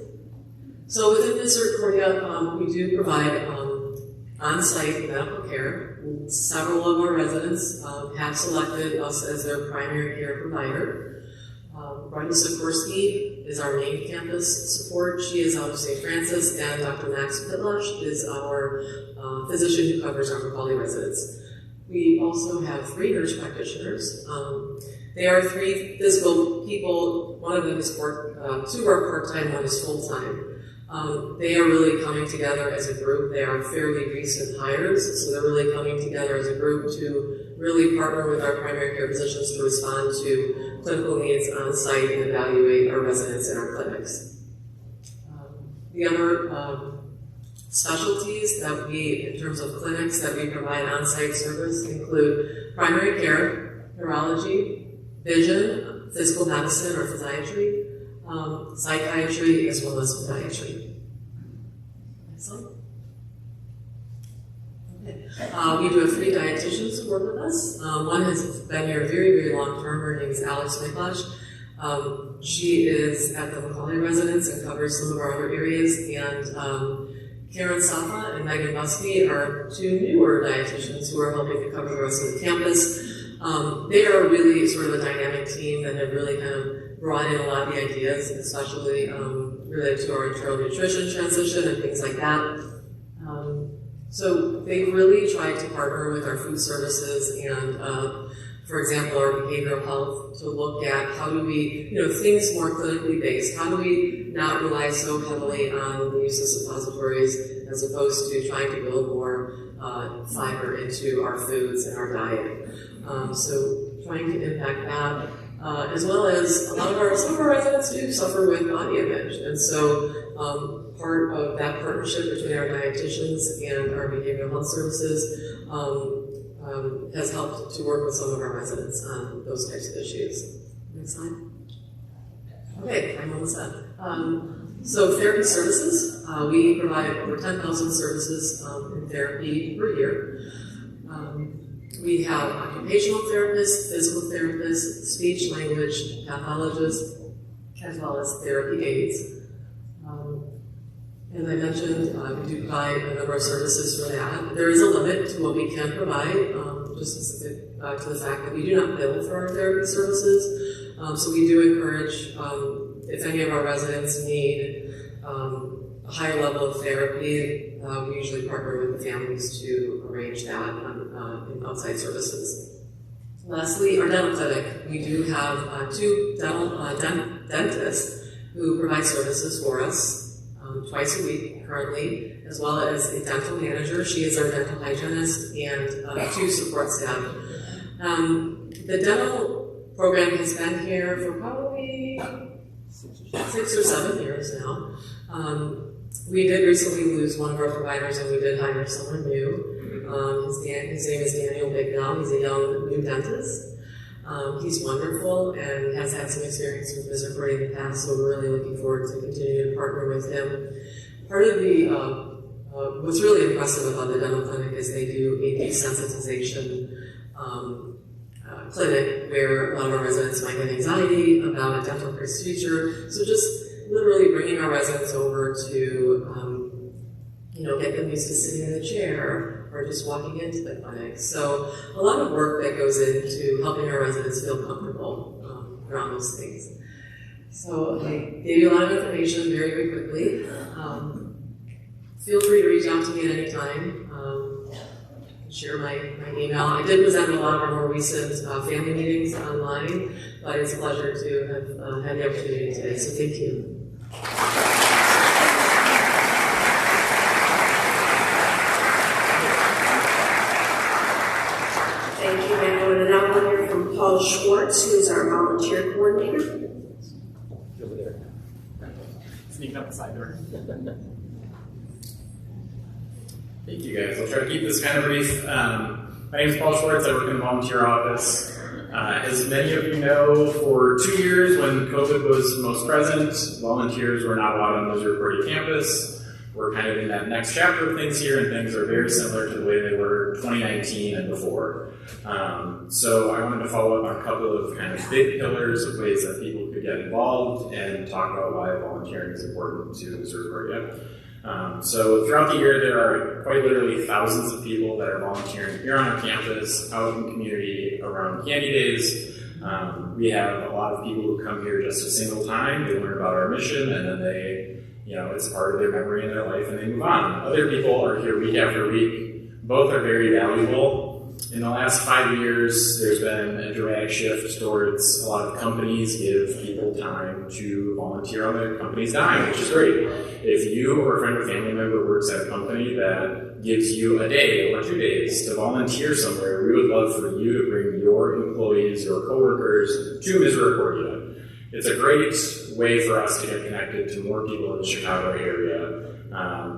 So within Misericordia, we do provide on-site medical care. Several of our residents have selected us as their primary care provider. Brenda Sikorsky is our main campus support. She is out of St. Francis, and Dr. Max Pitlush is our physician who covers our Macaulay residents. We also have 3 nurse practitioners. They are 3 physical people. One of them is 2 are part-time, 1 is full-time. They are really coming together as a group. They are fairly recent hires, so they're really coming together as a group to really partner with our primary care physicians to respond to clinical needs on site and evaluate our residents in our clinics. The other specialties that we, in terms of clinics that we provide on-site service, include primary care, neurology, vision, physical medicine or physiatry, psychiatry, as well as podiatry. Next slide. We do have 3 dietitians who work with us. One has been here very, very long term. Her name is Alex Miklash. She is at the Macaulay residence and covers some of our other areas. And Karen Safa and Megan Busby are 2 newer dietitians who are helping to cover the rest of the campus. They are really sort of a dynamic team that have really kind of brought in a lot of the ideas, especially related to our internal nutrition transition and things like that. So they really tried to partner with our food services and, for example, our behavioral health to look at how do we, things more clinically based. How do we not rely so heavily on the use of suppositories as opposed to trying to build more fiber into our foods and our diet. So trying to impact that, as well as some of our residents do suffer with body image, and so part of that partnership between our dietitians and our behavioral health services has helped to work with some of our residents on those types of issues. Next slide. Okay, I'm almost done. So therapy services, we provide over 10,000 services in therapy per year. We have occupational therapists, physical therapists, speech language pathologists, as well as therapy aides. As I mentioned, we do provide a number of services for that. There is a limit to what we can provide, just specific to the fact that we do not bill for our therapy services. So we do encourage, if any of our residents need a higher level of therapy, we usually partner with the families to arrange that in outside services. Lastly, our dental clinic. We do have 2 dentists who provide services for us twice a week currently, as well as a dental manager. She is our dental hygienist, and 2 support staff. The dental program has been here for probably 6 or 7 years now. We did recently lose one of our providers, and we did hire someone new. His name is Daniel Bignell. He's a young new dentist. He's wonderful and has had some experience with Misericordia in the past, so we're really looking forward to continuing to partner with him. Part of the what's really impressive about the dental clinic is they do a desensitization clinic where a lot of our residents might get anxiety about a dental procedure. So just literally bringing our residents over to get them used to sitting in a chair or just walking into the clinic. So a lot of work that goes into helping our residents feel comfortable around those things. So I gave you a lot of information very, very quickly. Feel free to reach out to me at any time. Share my email. I did present a lot of our more recent family meetings online, but it's a pleasure to have had the opportunity today. So thank you. Thank you, Madeline. And now we'll hear from Paul Schwartz, who's our volunteer coordinator. Over there. Sneaking up the side door. Thank you, guys. I'll try to keep this kind of brief. My name is Paul Schwartz. I work in the volunteer office. As many of you know, for 2 years when COVID was most present, volunteers were not allowed on the Misericordia campus. We're kind of in that next chapter of things here, and things are very similar to the way they were 2019 and before. So I wanted to follow up on a couple of kind of big pillars of ways that people could get involved and talk about why volunteering is important to Misericordia. So throughout the year, there are quite literally thousands of people that are volunteering here on our campus, out in the community, around Candy Days. We have a lot of people who come here just a single time. They learn about our mission, and then they, it's part of their memory in their life, and they move on. Other people are here week after week. Both are very valuable. In the last 5 years, there's been a dramatic shift towards a lot of companies give people time to volunteer on their company's dime, which is great. If you or a friend or family member works at a company that gives you a day or 2 days to volunteer somewhere, we would love for you to bring your employees, your coworkers to Misericordia. It's a great way for us to get connected to more people in the Chicago area.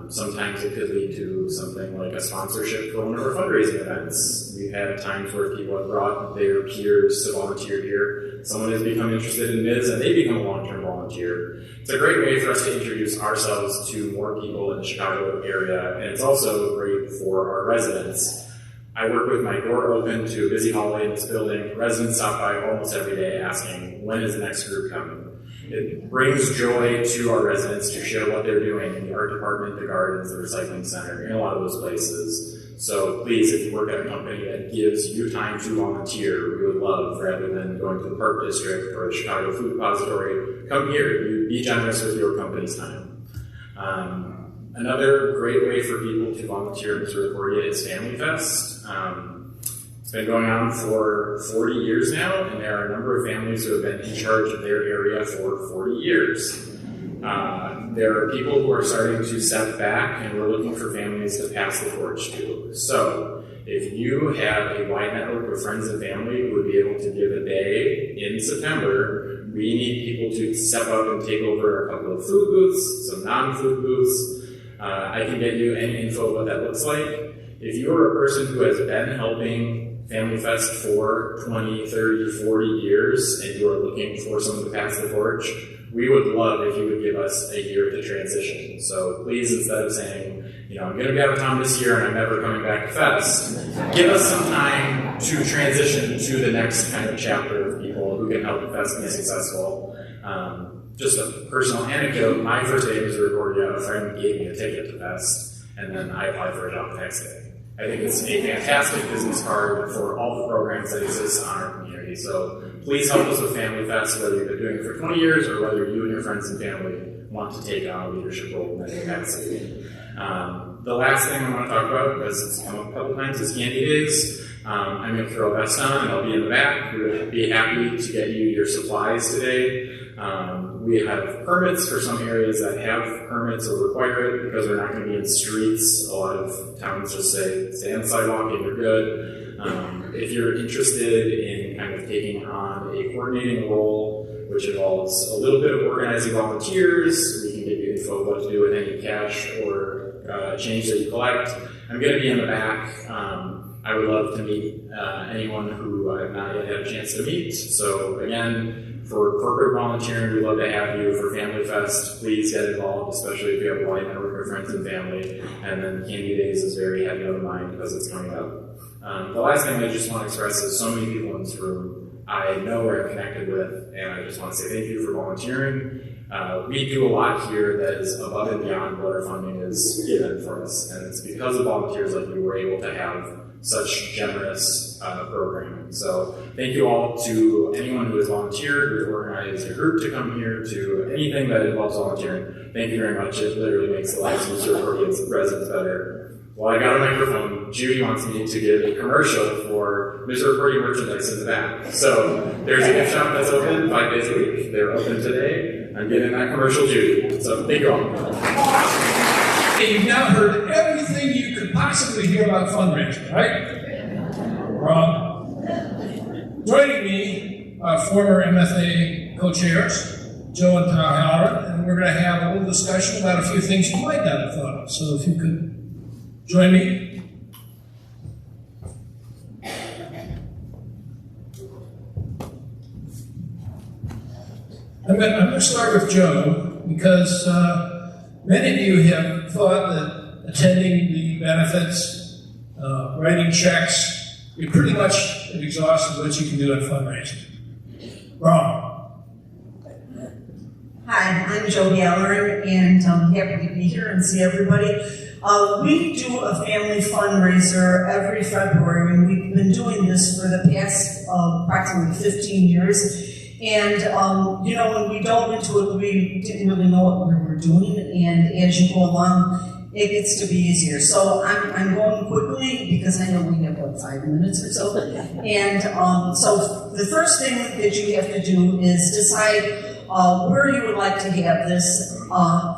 Sometimes it could lead to something like a sponsorship for one of our fundraising events. We've had times where people have brought their peers to volunteer here. volunteer, someone has become interested in Ms. and they become a long-term volunteer. It's a great way for us to introduce ourselves to more people in the Chicago area, and it's also great for our residents. I work with my door open to a busy hallway in this building. Residents stop by almost every day asking, when is the next group coming? It brings joy to our residents to share what they're doing in the art department, the gardens, the recycling center, in a lot of those places. So please, if you work at a company that gives you time to volunteer, we would love, rather than going to the Park District or the Chicago Food Depository, come here. You be generous with your company's time. Another great way for people to volunteer in Misericordia is Family Fest. It's been going on for 40 years now, and there are a number of families who have been in charge of their area for 40 years. There are people who are starting to step back, and we're looking for families to pass the torch to. So, if you have a wide network of friends and family who would be able to give a day in September, we need people to step up and take over a couple of food booths, some non-food booths. I can get you any info of what that looks like. If you're a person who has been helping Family Fest for 20, 30, 40 years, and you are looking for someone to pass the torch, we would love if you would give us a year to transition. So please, instead of saying, I'm going to be out of town this year and I'm never coming back to Fest, give us some time to transition to the next kind of chapter of people who can help Fest be successful. Just a personal anecdote, my first day in Misericordia, a friend gave me a ticket to Fest, and then I applied for a job the next day. I think it's a fantastic business card for all the programs that exist on our community. So please help us with Family Fest, whether you've been doing it for 20 years or whether you and your friends and family want to take on a leadership role in that capacity. The last thing I want to talk about, because it's come up a couple times, is Candy Days. I'm going to throw a vest on and I'll be in the back. We'll be happy to get you your supplies today. We have permits for some areas that have permits or require it because we're not going to be in streets. A lot of towns just say, stay on the sidewalk and you're good. If you're interested in kind of taking on a coordinating role, which involves a little bit of organizing volunteers, we can give you info what to do with any cash or change that you collect. I'm going to be in the back. I would love to meet anyone who I have not yet had a chance to meet. So again, for corporate volunteering, we'd love to have you. For Family Fest, please get involved, especially if you have a wide network of friends and family. And then Candy Days is very heavy on the mind because it's coming up. The last thing I just want to express is so many people in this room I know we're connected with, and I just want to say thank you for volunteering. We do a lot here that is above and beyond what our funding is given for us, and it's because of volunteers like you we're able to have such generous programming. So thank you all to anyone who has volunteered, who has organized a group to come here, to anything that involves volunteering. Thank you very much. It literally makes the lives of Misericordians residents better. Well, I got a microphone. Judy wants me to give a commercial for Misericordia merchandise in the back. So there's a gift shop that's open 5 days a week. They're open today. I'm getting that commercial, Judy. So thank you all. You've now heard everything you could possibly hear about fundraising, right? Wrong. Joining me are former MFA co-chairs, Joe and Tom Halloran, and we're going to have a little discussion about a few things you might not have thought of. So if you could join me. I'm going to start with Joe because many of you have thought that attending the benefits, writing checks, you pretty much have exhausted what you can do in fundraising. Wrong. Hi, I'm Joe Halloran, and I'm happy to be here and see everybody. We do a family fundraiser every February, and we've been doing this for the past approximately 15 years. And, when we dove into it, we didn't really know what we were doing, and as you go along, it gets to be easier. So I'm going quickly because I know we have, 5 minutes or so. And so the first thing that you have to do is decide where you would like to have this,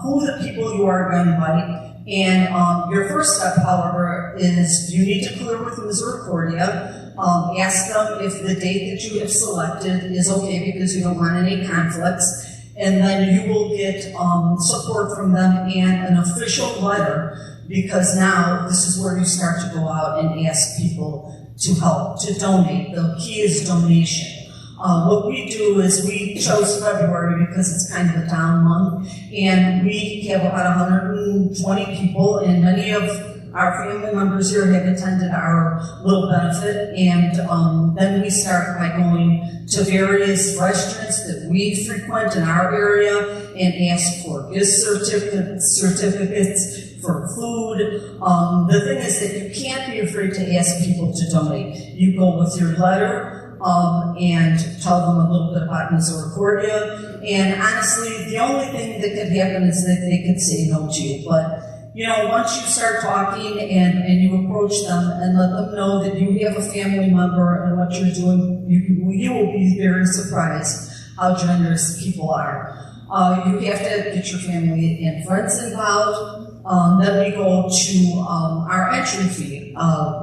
who the people you are going to invite. And your first step, however, is you need to clear with Misericordia. Ask them if the date that you have selected is okay because you don't want any conflicts. And then you will get support from them and an official letter, because now this is where you start to go out and ask people to help, to donate. The key is donation. What we do is we chose February because it's kind of a down month, and we have about 120 people, and many of our family members here have attended our little benefit, and then we start by going to various restaurants that we frequent in our area and ask for gift certificates for food. The thing is that you can't be afraid to ask people to donate. You go with your letter and tell them a little bit about Misericordia, and honestly, the only thing that could happen is that they could say no to you, but you know, once you start talking and you approach them and let them know that you have a family member and what you're doing, you will be very surprised how generous people are. You have to get your family and friends involved. Then we go to our entry fee.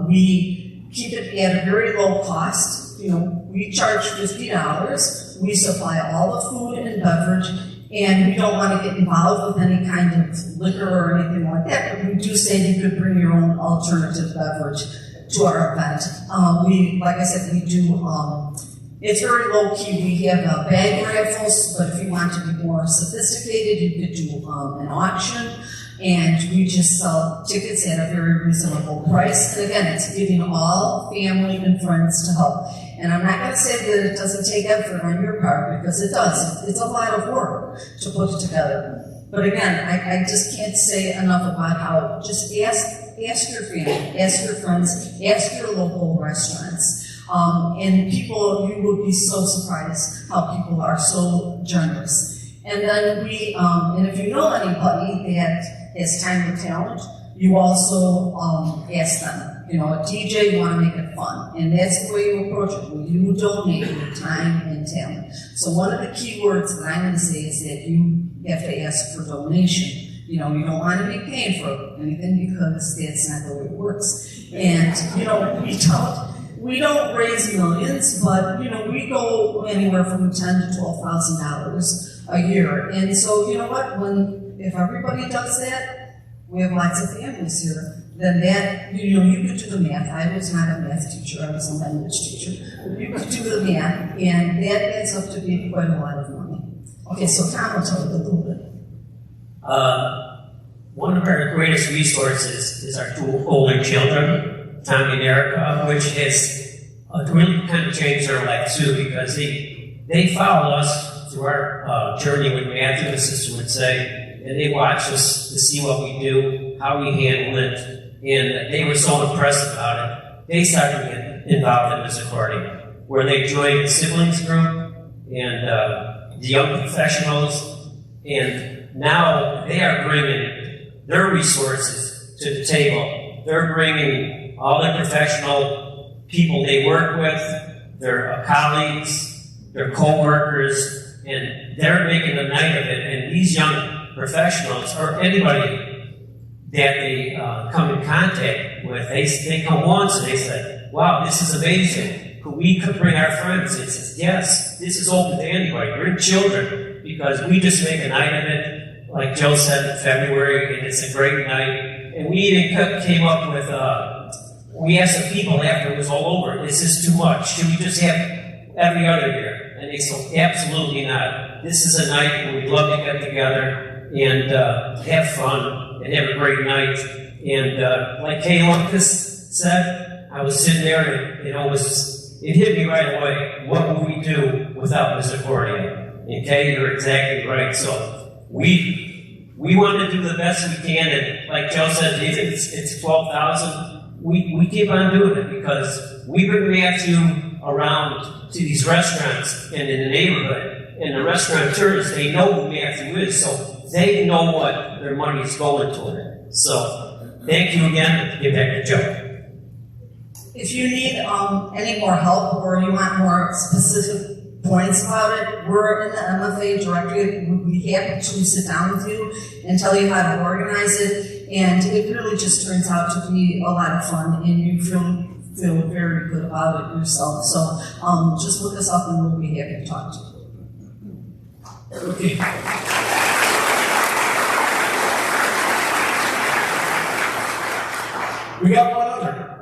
We keep it at a very low cost. You know, we charge $50. We supply all the food and beverage, and we don't want to get involved with any kind of liquor or anything like that, but we do say you could bring your own alternative beverage to our event. Like I said, we do, it's very low key. We have bag raffles, but if you want to be more sophisticated, you could do an auction, and we just sell tickets at a very reasonable price. And again, it's giving all family and friends to help. And I'm not going to say that it doesn't take effort on your part, because it does. It's a lot of work to put it together. But again, I just can't say enough about how just ask your family, ask your friends, ask your local restaurants. And people, you will be so surprised how people are so generous. And then and if you know anybody that has time and talent, you also ask them. You know, a DJ, you want to make it fun. And that's the way you approach it. Well, you donate your time and talent. So one of the key words that I'm going to say is that you have to ask for donation. You know, you don't want to be paying for anything, because that's not the way it works. And, you know, we don't raise millions, but, you know, we go anywhere from $10,000 to $12,000 a year. And so, you know what, if everybody does that, we have lots of families here. Then that, you know, you could do the math. I was not a math teacher, I was a language teacher. You could do the math, and that adds up to be quite a lot of money. Okay, so Tom will tell you a little bit. One of our greatest resources is our two older children, Tommy and Erica, which has really kind of changed their life too, because they follow us through our journey with Matthew, the sister would say, and they watch us to see what we do, how we handle it. And they were so impressed about it, they started to get involved in Misericordia, where they joined the siblings group and the young professionals, and now they are bringing their resources to the table. They're bringing all the professional people they work with, their colleagues, their co-workers, and they're making a night of it. And these young professionals, or anybody that they come in contact with, they come once and they say, wow, this is amazing. We could bring our friends. It says, yes, this is open to anybody. Bring children, because we just make a night of it, like Joe said, in February, and it's a great night. And we even came up with, we asked the people after it was all over, is this too much? Should we just have every other year? And they said, absolutely not. This is a night where we'd love to get together and have fun and have a great night. And like Kay Lucas said, I was sitting there and it hit me right away. What would we do without Misericordia? And Kay, you're exactly right. So we want to do the best we can, and like Joe said, it's 12,000. We keep on doing it because we bring Matthew around to these restaurants and in the neighborhood, and the restaurateurs, they know who Matthew is, so they know what their money is going toward. So thank you again. Get back to Joe. If you need any more help or you want more specific points about it, we're in the MFA directory. We'd be happy to sit down with you and tell you how to organize it. And it really just turns out to be a lot of fun, and you feel very good about it yourself. So just look us up and we'll be happy to talk to you. Okay. We got one other.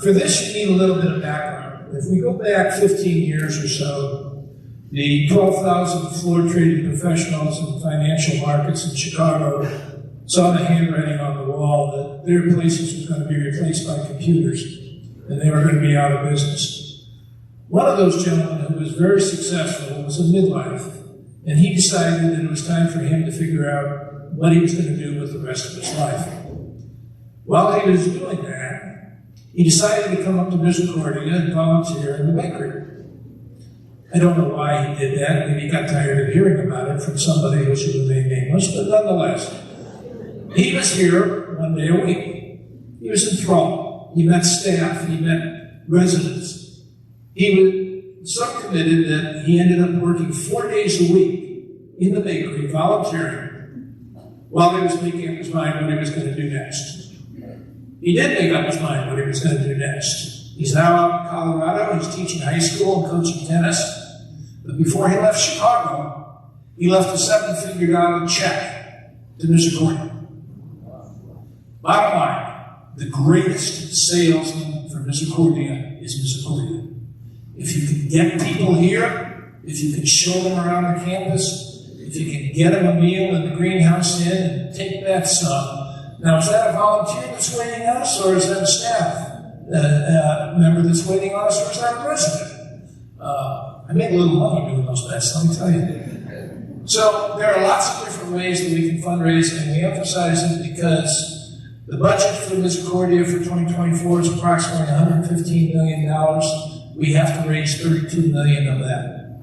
For this, you need a little bit of background. If we go back 15 years or so, the 12,000 floor trading professionals in financial markets in Chicago saw the handwriting on the wall that their places were going to be replaced by computers and they were going to be out of business. One of those gentlemen who was very successful was a midlife, and he decided that it was time for him to figure out what he was going to do with the rest of his life. While he was doing that, he decided to come up to Misericordia and volunteer in the bakery. I don't know why he did that. Maybe he got tired of hearing about it from somebody who should remain nameless, but nonetheless, he was here one day a week. He was enthralled. He met staff. He met residents. He was so committed that he ended up working 4 days a week in the bakery, volunteering, while he was making up his mind what he was going to do next. He did make up his mind what he was going to do next. He's now out in Colorado. He's teaching high school and coaching tennis. But before he left Chicago, he left a $7-figure check to Misericordia. Bottom line, the greatest salesman for Misericordia is Misericordia. If you can get people here, if you can show them around the campus, if you can get them a meal in the greenhouse inn and take that stuff. Now, is that a volunteer that's waiting on us, or is that a staff member that's waiting on us, or is that a resident? I make a little money doing those bets, let me tell you. So there are lots of different ways that we can fundraise, and we emphasize it because the budget for Misericordia for 2024 is approximately $115 million. We have to raise $32 million of that.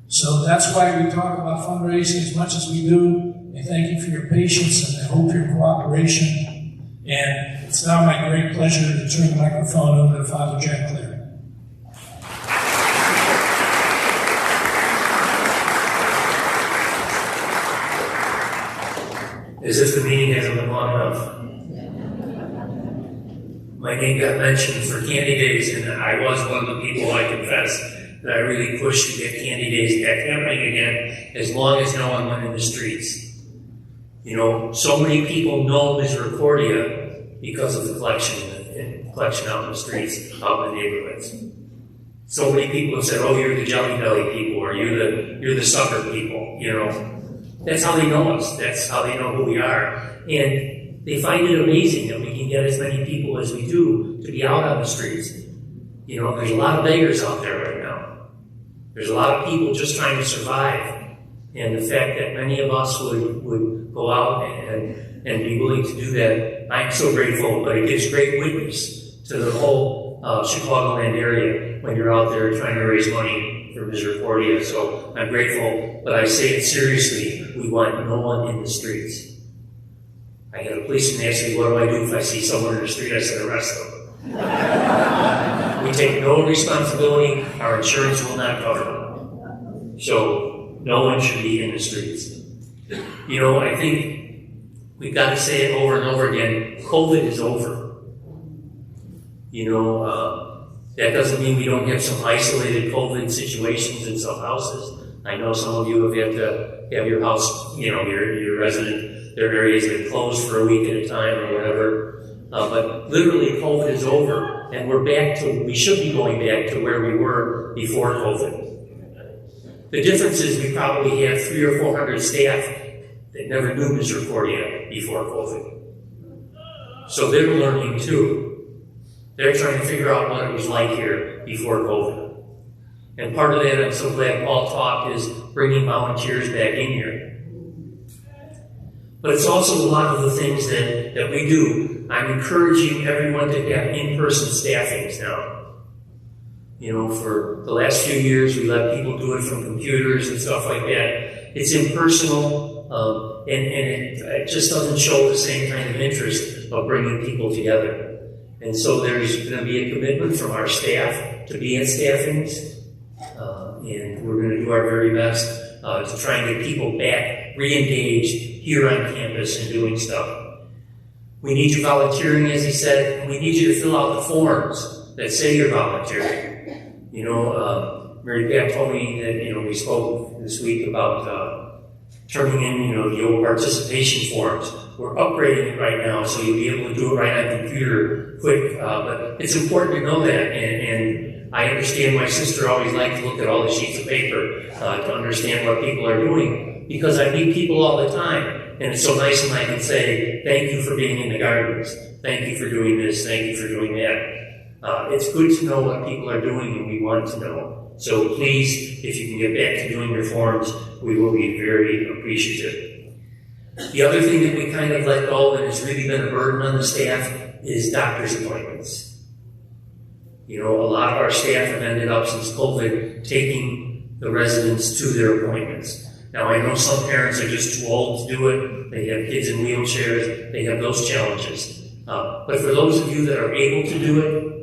So that's why we talk about fundraising as much as we do. I thank you for your patience and I hope your cooperation. And it's now my great pleasure to turn the microphone over to Father Jack Clare. As if the meeting hasn't been long enough. My name got mentioned for Candy Days, and I was one of the people, I confess, that I really pushed to get Candy Days back happening again, as long as no one went in the streets. You know, so many people know Misericordia because of the collection out in the streets, out in the neighborhoods. So many people have said, "Oh, you're the Jelly Belly people, or you're the sucker people." You know, that's how they know us. That's how they know who we are, and they find it amazing that we can get as many people as we do to be out on the streets. You know, there's a lot of beggars out there right now. There's a lot of people just trying to survive. And the fact that many of us would go out and be willing to do that, I'm so grateful, but it gives great witness to the whole Chicagoland area when you're out there trying to raise money for Misericordia. So I'm grateful, but I say it seriously, we want no one in the streets. I get a policeman ask me, what do I do if I see someone in the street? I said, arrest them. We take no responsibility. Our insurance will not cover them. So no one should be in the streets. You know, I think we've got to say it over and over again. COVID is over. You know, that doesn't mean we don't have some isolated COVID situations in some houses. I know some of you have had to have your house, you know, your resident, their areas been closed for a week at a time or whatever. But literally COVID is over, and we should be going back to where we were before COVID. The difference is we probably have 300 or 400 staff that never knew Misericordia before COVID. So they're learning too. They're trying to figure out what it was like here before COVID. And part of that, I'm so glad Paul talked, is bringing volunteers back in here. But it's also a lot of the things that we do. I'm encouraging everyone to have in-person staffings now. You know, for the last few years, we let people do it from computers and stuff like that. It's impersonal, and it just doesn't show the same kind of interest of bringing people together. And so there's going to be a commitment from our staff to be at staffings, and we're going to do our very best to try and get people back, re-engaged here on campus and doing stuff. We need you volunteering, as he said, and we need you to fill out the forms that say you're volunteering. You know, Mary Pat told me that, you know, we spoke this week about turning in, you know, the old participation forms. We're upgrading it right now, so you'll be able to do it right on the computer quick. But it's important to know that, and I understand my sister always liked to look at all the sheets of paper to understand what people are doing, because I meet people all the time, and it's so nice when I can say, thank you for being in the gardens, thank you for doing this, thank you for doing that. It's good to know what people are doing, and we want to know. So please, if you can get back to doing your forms, we will be very appreciative. The other thing that we kind of let go and has really been a burden on the staff is doctor's appointments. You know, a lot of our staff have ended up since COVID taking the residents to their appointments. Now, I know some parents are just too old to do it. They have kids in wheelchairs. They have those challenges. But for those of you that are able to do it,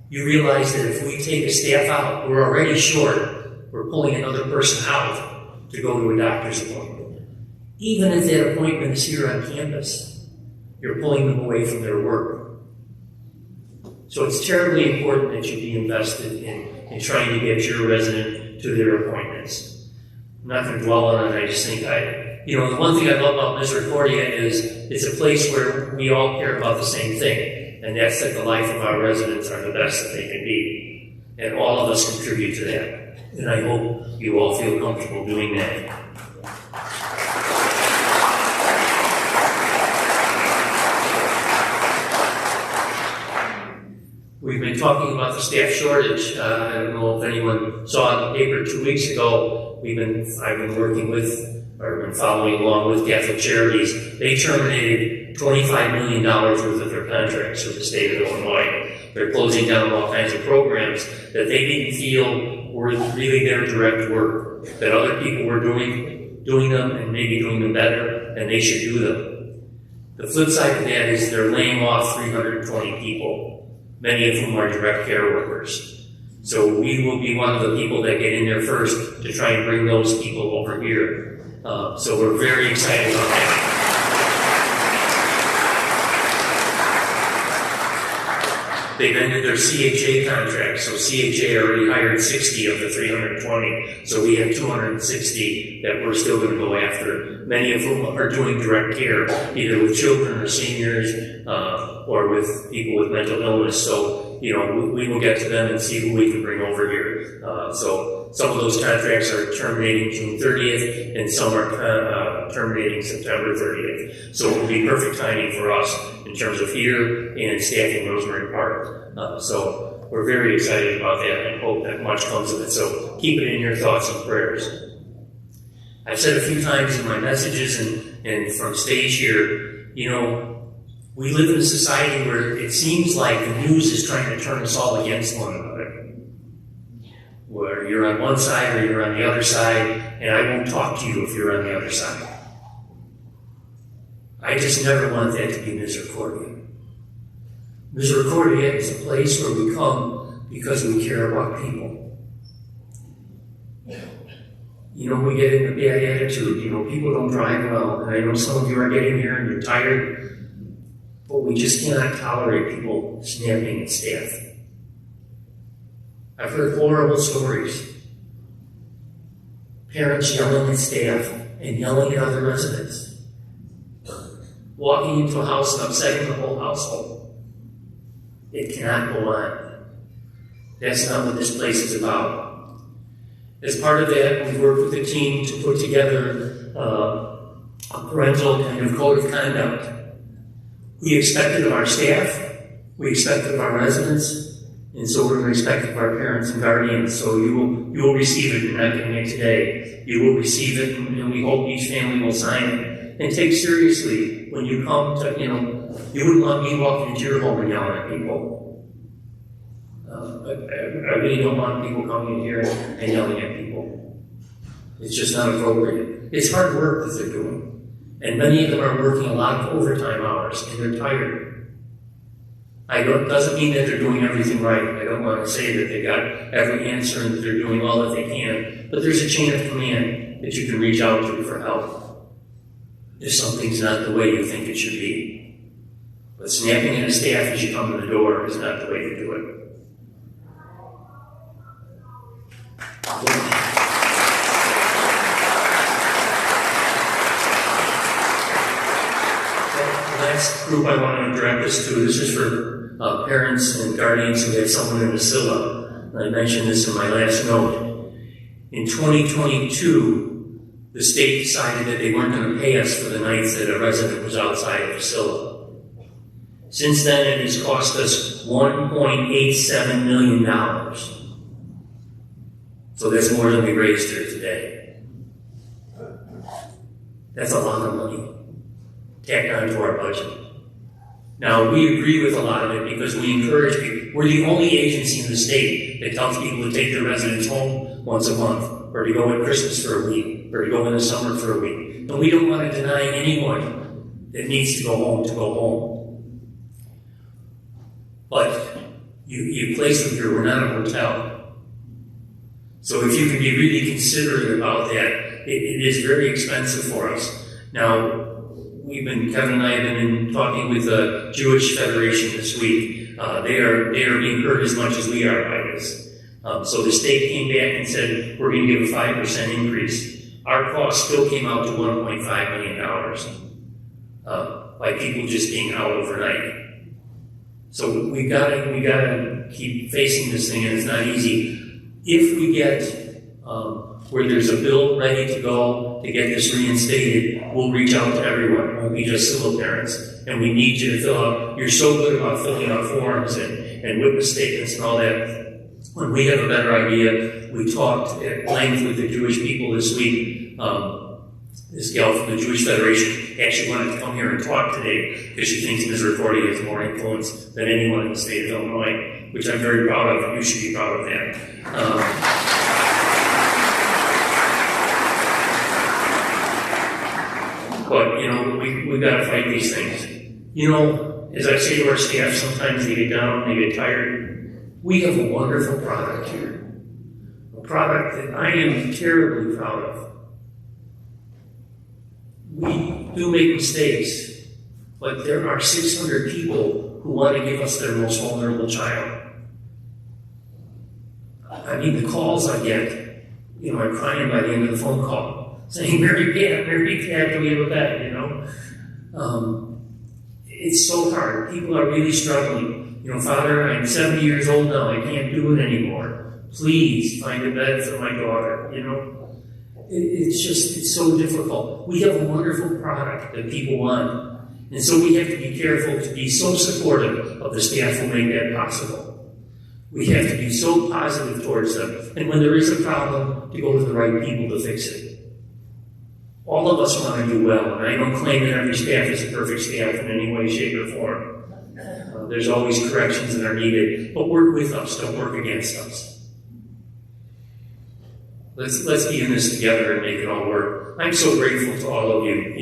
you realize that if we take a staff out, we're already short. We're pulling another person out to go to a doctor's appointment. Even if that appointment is here on campus, you're pulling them away from their work. So it's terribly important that you be invested in trying to get your resident to their appointments. I'm not going to dwell on it. I just think the one thing I love about Misericordia is it's a place where we all care about the same thing, and that's that the life of our residents are the best that they can be. And all of us contribute to that. And I hope you all feel comfortable doing that. We've been talking about the staff shortage. I don't know if anyone saw in the paper 2 weeks ago. I've been working with, or been following along with Catholic Charities. They terminated $25 million worth of their contracts with the state of Illinois. They're closing down all kinds of programs that they didn't feel were really their direct work, that other people were doing them and maybe doing them better, and they should do them. The flip side of that is they're laying off 320 people, many of whom are direct care workers. So we will be one of the people that get in there first to try and bring those people over here. So we're very excited about that. They've ended their CHA contract, so CHA already hired 60 of the 320, so we have 260 that we're still going to go after, many of whom are doing direct care, either with children or seniors, or with people with mental illness. So, we will get to them and see who we can bring over here. So some of those contracts are terminating June 30th, and some are terminating September 30th. So it will be perfect timing for us in terms of here and staffing Rosemary Park. So we're very excited about that and hope that much comes of it. So keep it in your thoughts and prayers. I've said a few times in my messages and from stage here, we live in a society where it seems like the news is trying to turn us all against one another. Where you're on one side or you're on the other side, and I won't talk to you if you're on the other side. I just never want that to be Misericordia. Misericordia is a place where we come because we care about people. We get in a bad attitude. People don't drive well, and I know some of you are getting here and you're tired. But we just cannot tolerate people snapping at staff. I've heard horrible stories. Parents yelling at staff and yelling at other residents. Walking into a house and upsetting the whole household. It cannot go on. That's not what this place is about. As part of that, we worked with the team to put together a parental kind of code of conduct. We expect it of our staff, we expect it of our residents, and so we're going to expect it of our parents and guardians. So you will receive it. You're not getting it today. You will receive it, and we hope each family will sign it. And take seriously when you come to, you wouldn't want me walking into your home and yelling at people. I really don't want people coming in here and yelling at people. It's just not appropriate. It's hard work that they're doing. And many of them are working a lot of overtime hours, and they're tired. Doesn't mean that they're doing everything right. I don't want to say that they got every answer and that they're doing all that they can. But there's a chain of command that you can reach out to for help if something's not the way you think it should be. But snapping at a staff as you come to the door is not the way to do it. Next group I want to direct this to, this is for parents and guardians who have someone in the SILA. and I mentioned this in my last note. In 2022, the state decided that they weren't going to pay us for the nights that a resident was outside a facility. Since then, it has cost us $1.87 million. So that's more than we raised here today. That's a lot of money tacked onto our budget. Now, we agree with a lot of it because we encourage people. We're the only agency in the state that tells people to take their residents home once a month, or to go at Christmas for a week, or to go in the summer for a week. And we don't want to deny anyone that needs to go home to go home. But you place them here, we're not a hotel. So if you can be really considerate about that, it is very expensive for us. Now, Kevin and I have been talking with the Jewish Federation this week. They are being hurt as much as we are by this. So the state came back and said, we're going to give a 5% increase. Our cost still came out to $1.5 million by people just being out overnight. So we gotta keep facing this thing, and it's not easy. If we get where there's a bill ready to go to get this reinstated, we'll reach out to everyone. It won't be just single parents. And we need you to fill out. You're so good about filling out forms and witness statements and all that. When we have a better idea, we talked at length with the Jewish people this week. This gal from the Jewish Federation actually wanted to come here and talk today because she thinks Misericordia has more influence than anyone in the state of Illinois, which I'm very proud of, and you should be proud of that. But, we've got to fight these things. As I say to our staff, sometimes they get down, they get tired. We have a wonderful product here. A product that I am terribly proud of. We do make mistakes, but there are 600 people who want to give us their most vulnerable child. I mean, the calls I get, I'm crying by the end of the phone call, saying, Mary Pat, do we have a bed, It's so hard. People are really struggling. Father, I'm 70 years old now. I can't do it anymore. Please find a bed for my daughter, It's so difficult. We have a wonderful product that people want. And so we have to be careful to be so supportive of the staff who make that possible. We have to be so positive towards them. And when there is a problem, to go to the right people to fix it. All of us want to do well, and I don't claim that every staff is a perfect staff in any way, shape, or form. There's always corrections that are needed, but work with us, don't work against us. Let's be in this together and make it all work. I'm so grateful to all of you.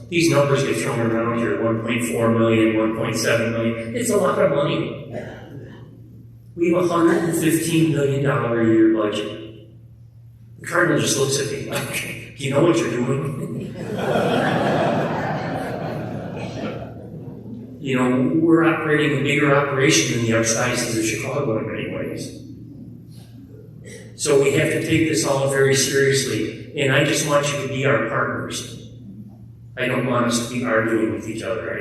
These numbers get thrown around here, 1.4 million, 1.7 million. It's a lot of money. We have a $115 million a year budget. The Cardinal just looks at me like, do you know what you're doing? We're operating a bigger operation than the Archdiocese of Chicago in many ways. So we have to take this all very seriously. And I just want you to be our partners. I don't want us to be arguing with each other. I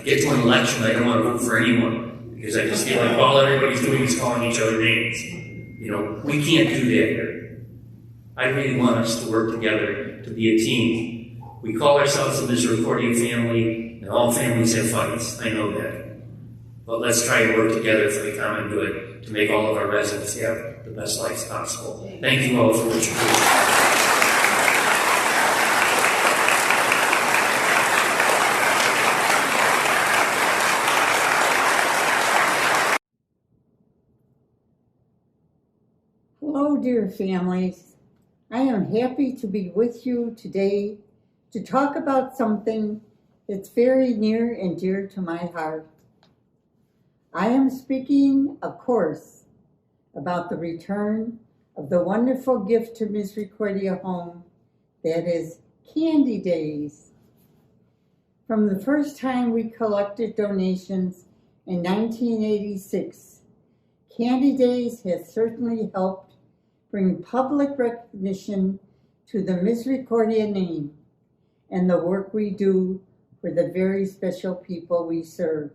get to an election, I don't want to vote for anyone. Because I just feel like all everybody's doing is calling each other names. We can't do that here. I really want us to work together to be a team. We call ourselves a Misericordia family, and all families have fights. I know that. But let's try and work together for the common good to make all of our residents have the best lives possible. Thank you all for what you're doing. Hello, dear families. I am happy to be with you today to talk about something that's very near and dear to my heart. I am speaking, of course, about the return of the wonderful gift to Misericordia Home that is Candy Days. From the first time we collected donations in 1986, Candy Days has certainly helped bring public recognition to the Misericordia name and the work we do for the very special people we serve.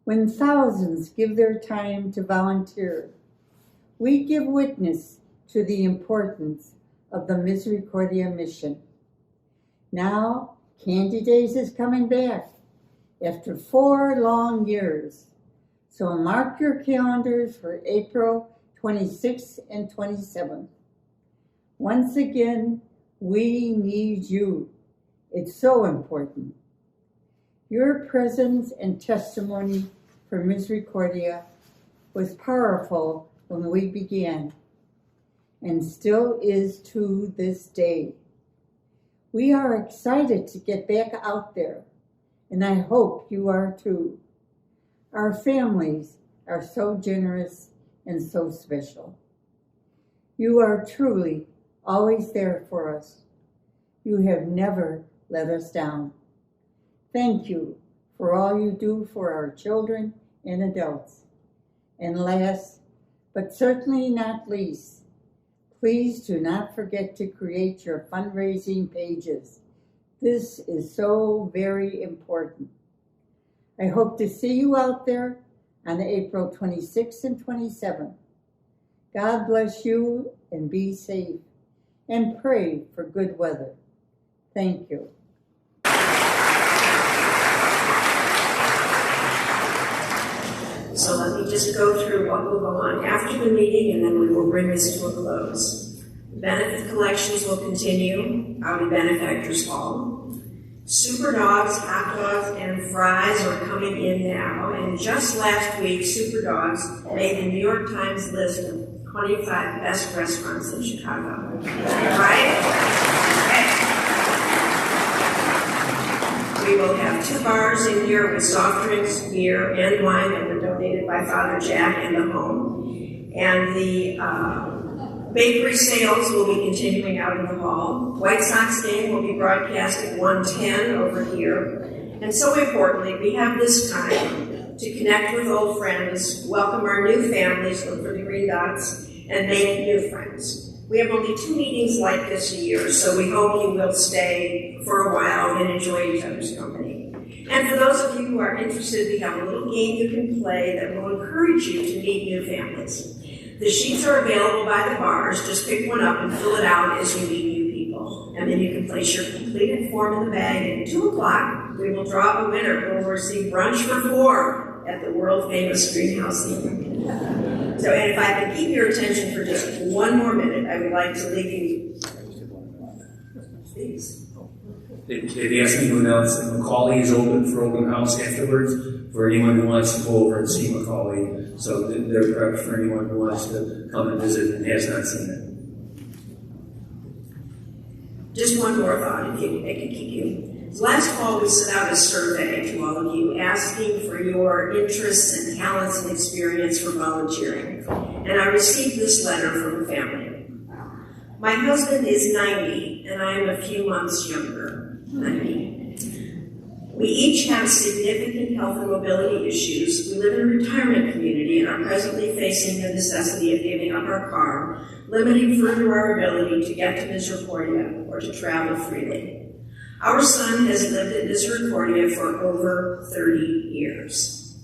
when thousands give their time to volunteer, we give witness to the importance of the Misericordia mission. Now, Candy Days is coming back after 4 long years. So mark your calendars for April 26th and 27th. Once again, we need you. It's so important. Your presence and testimony for Misericordia was powerful when we began, and still is to this day. We are excited to get back out there, and I hope you are too. Our families are so generous and so special. You are truly always there for us. You have never let us down. Thank you for all you do for our children and adults. And last, but certainly not least, please do not forget to create your fundraising pages. This is so very important. I hope to see you out there on April 26th and 27th. God bless you and be safe, and pray for good weather. Thank you. So let me just go through what will go on after the meeting, and then we will bring this to a close. Benefit collections will continue out in Benefactors Hall. Super Dogs, hot dogs, and fries are coming in now. And just last week, Super Dogs made the New York Times list of 25 best restaurants in Chicago. Right? Okay. We will have 2 bars in here with soft drinks, beer, and wine that were donated by Father Jack and the home. And the bakery sales will be continuing out in the hall. White Sox game will be broadcast at 1:10 over here. And so importantly, we have this time to connect with old friends, welcome our new families, look for the green dots, and make new friends. We have only 2 meetings like this a year, so we hope you will stay for a while and enjoy each other's company. And for those of you who are interested, we have a little game you can play that will encourage you to meet new families. The sheets are available by the bars. Just pick one up and fill it out as you meet new people. And then you can place your completed form in the bag. And at 2 o'clock, we will draw a winner who will receive brunch for 4 at the world-famous Greenhouse Inn. So, and if I can keep your attention for just 1 more minute, I would like to leave you. Please. They've asked me to announce that Macaulay is open for open house afterwards for anyone who wants to go over and see Macaulay. So they're prepped for anyone who wants to come and visit and has not seen it. Just one more thought, if I can keep you. Last fall, we sent out a survey to all of you asking for your interests and talents and experience for volunteering. And I received this letter from a family. My husband is 90, and I am a few months younger, 90. We each have significant health and mobility issues. We live in a retirement community and are presently facing the necessity of giving up our car, limiting further our ability to get to Misericordia or to travel freely. Our son has lived at Misericordia for over 30 years.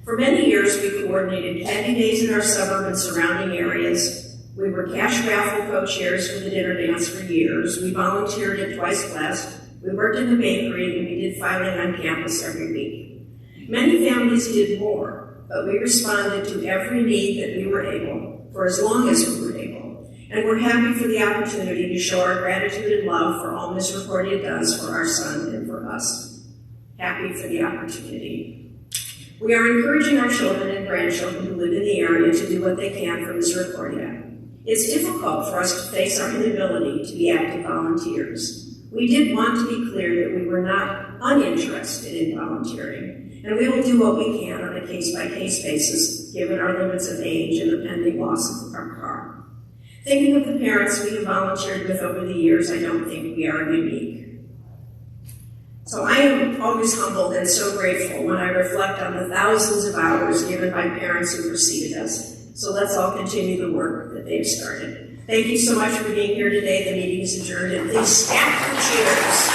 For many years, we coordinated candy days in our suburb and surrounding areas. We were cash raffle co-chairs for the dinner dance for years. We volunteered at Twice Blessed. We worked in the bakery, and we did filing on campus every week. Many families did more, but we responded to every need that we were able, for as long as we were able. And we're happy for the opportunity to show our gratitude and love for all Misericordia does for our son and for us. Happy for the opportunity. We are encouraging our children and grandchildren who live in the area to do what they can for Misericordia. It's difficult for us to face our inability to be active volunteers. We did want to be clear that we were not uninterested in volunteering, and we will do what we can on a case-by-case basis, given our limits of age and the pending loss of our car. Thinking of the parents we have volunteered with over the years, I don't think we are unique. So I am always humbled and so grateful when I reflect on the thousands of hours given by parents who preceded us. So let's all continue the work that they've started. Thank you so much for being here today. The meeting is adjourned, and please stand for cheers.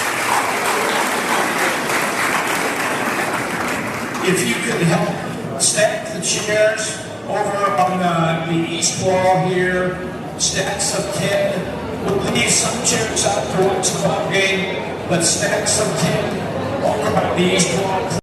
if you could help stack the chairs over on the east wall here, stacks of tin. We'll leave some chairs out to watch the ball game, but stacks of tin over on the east wall.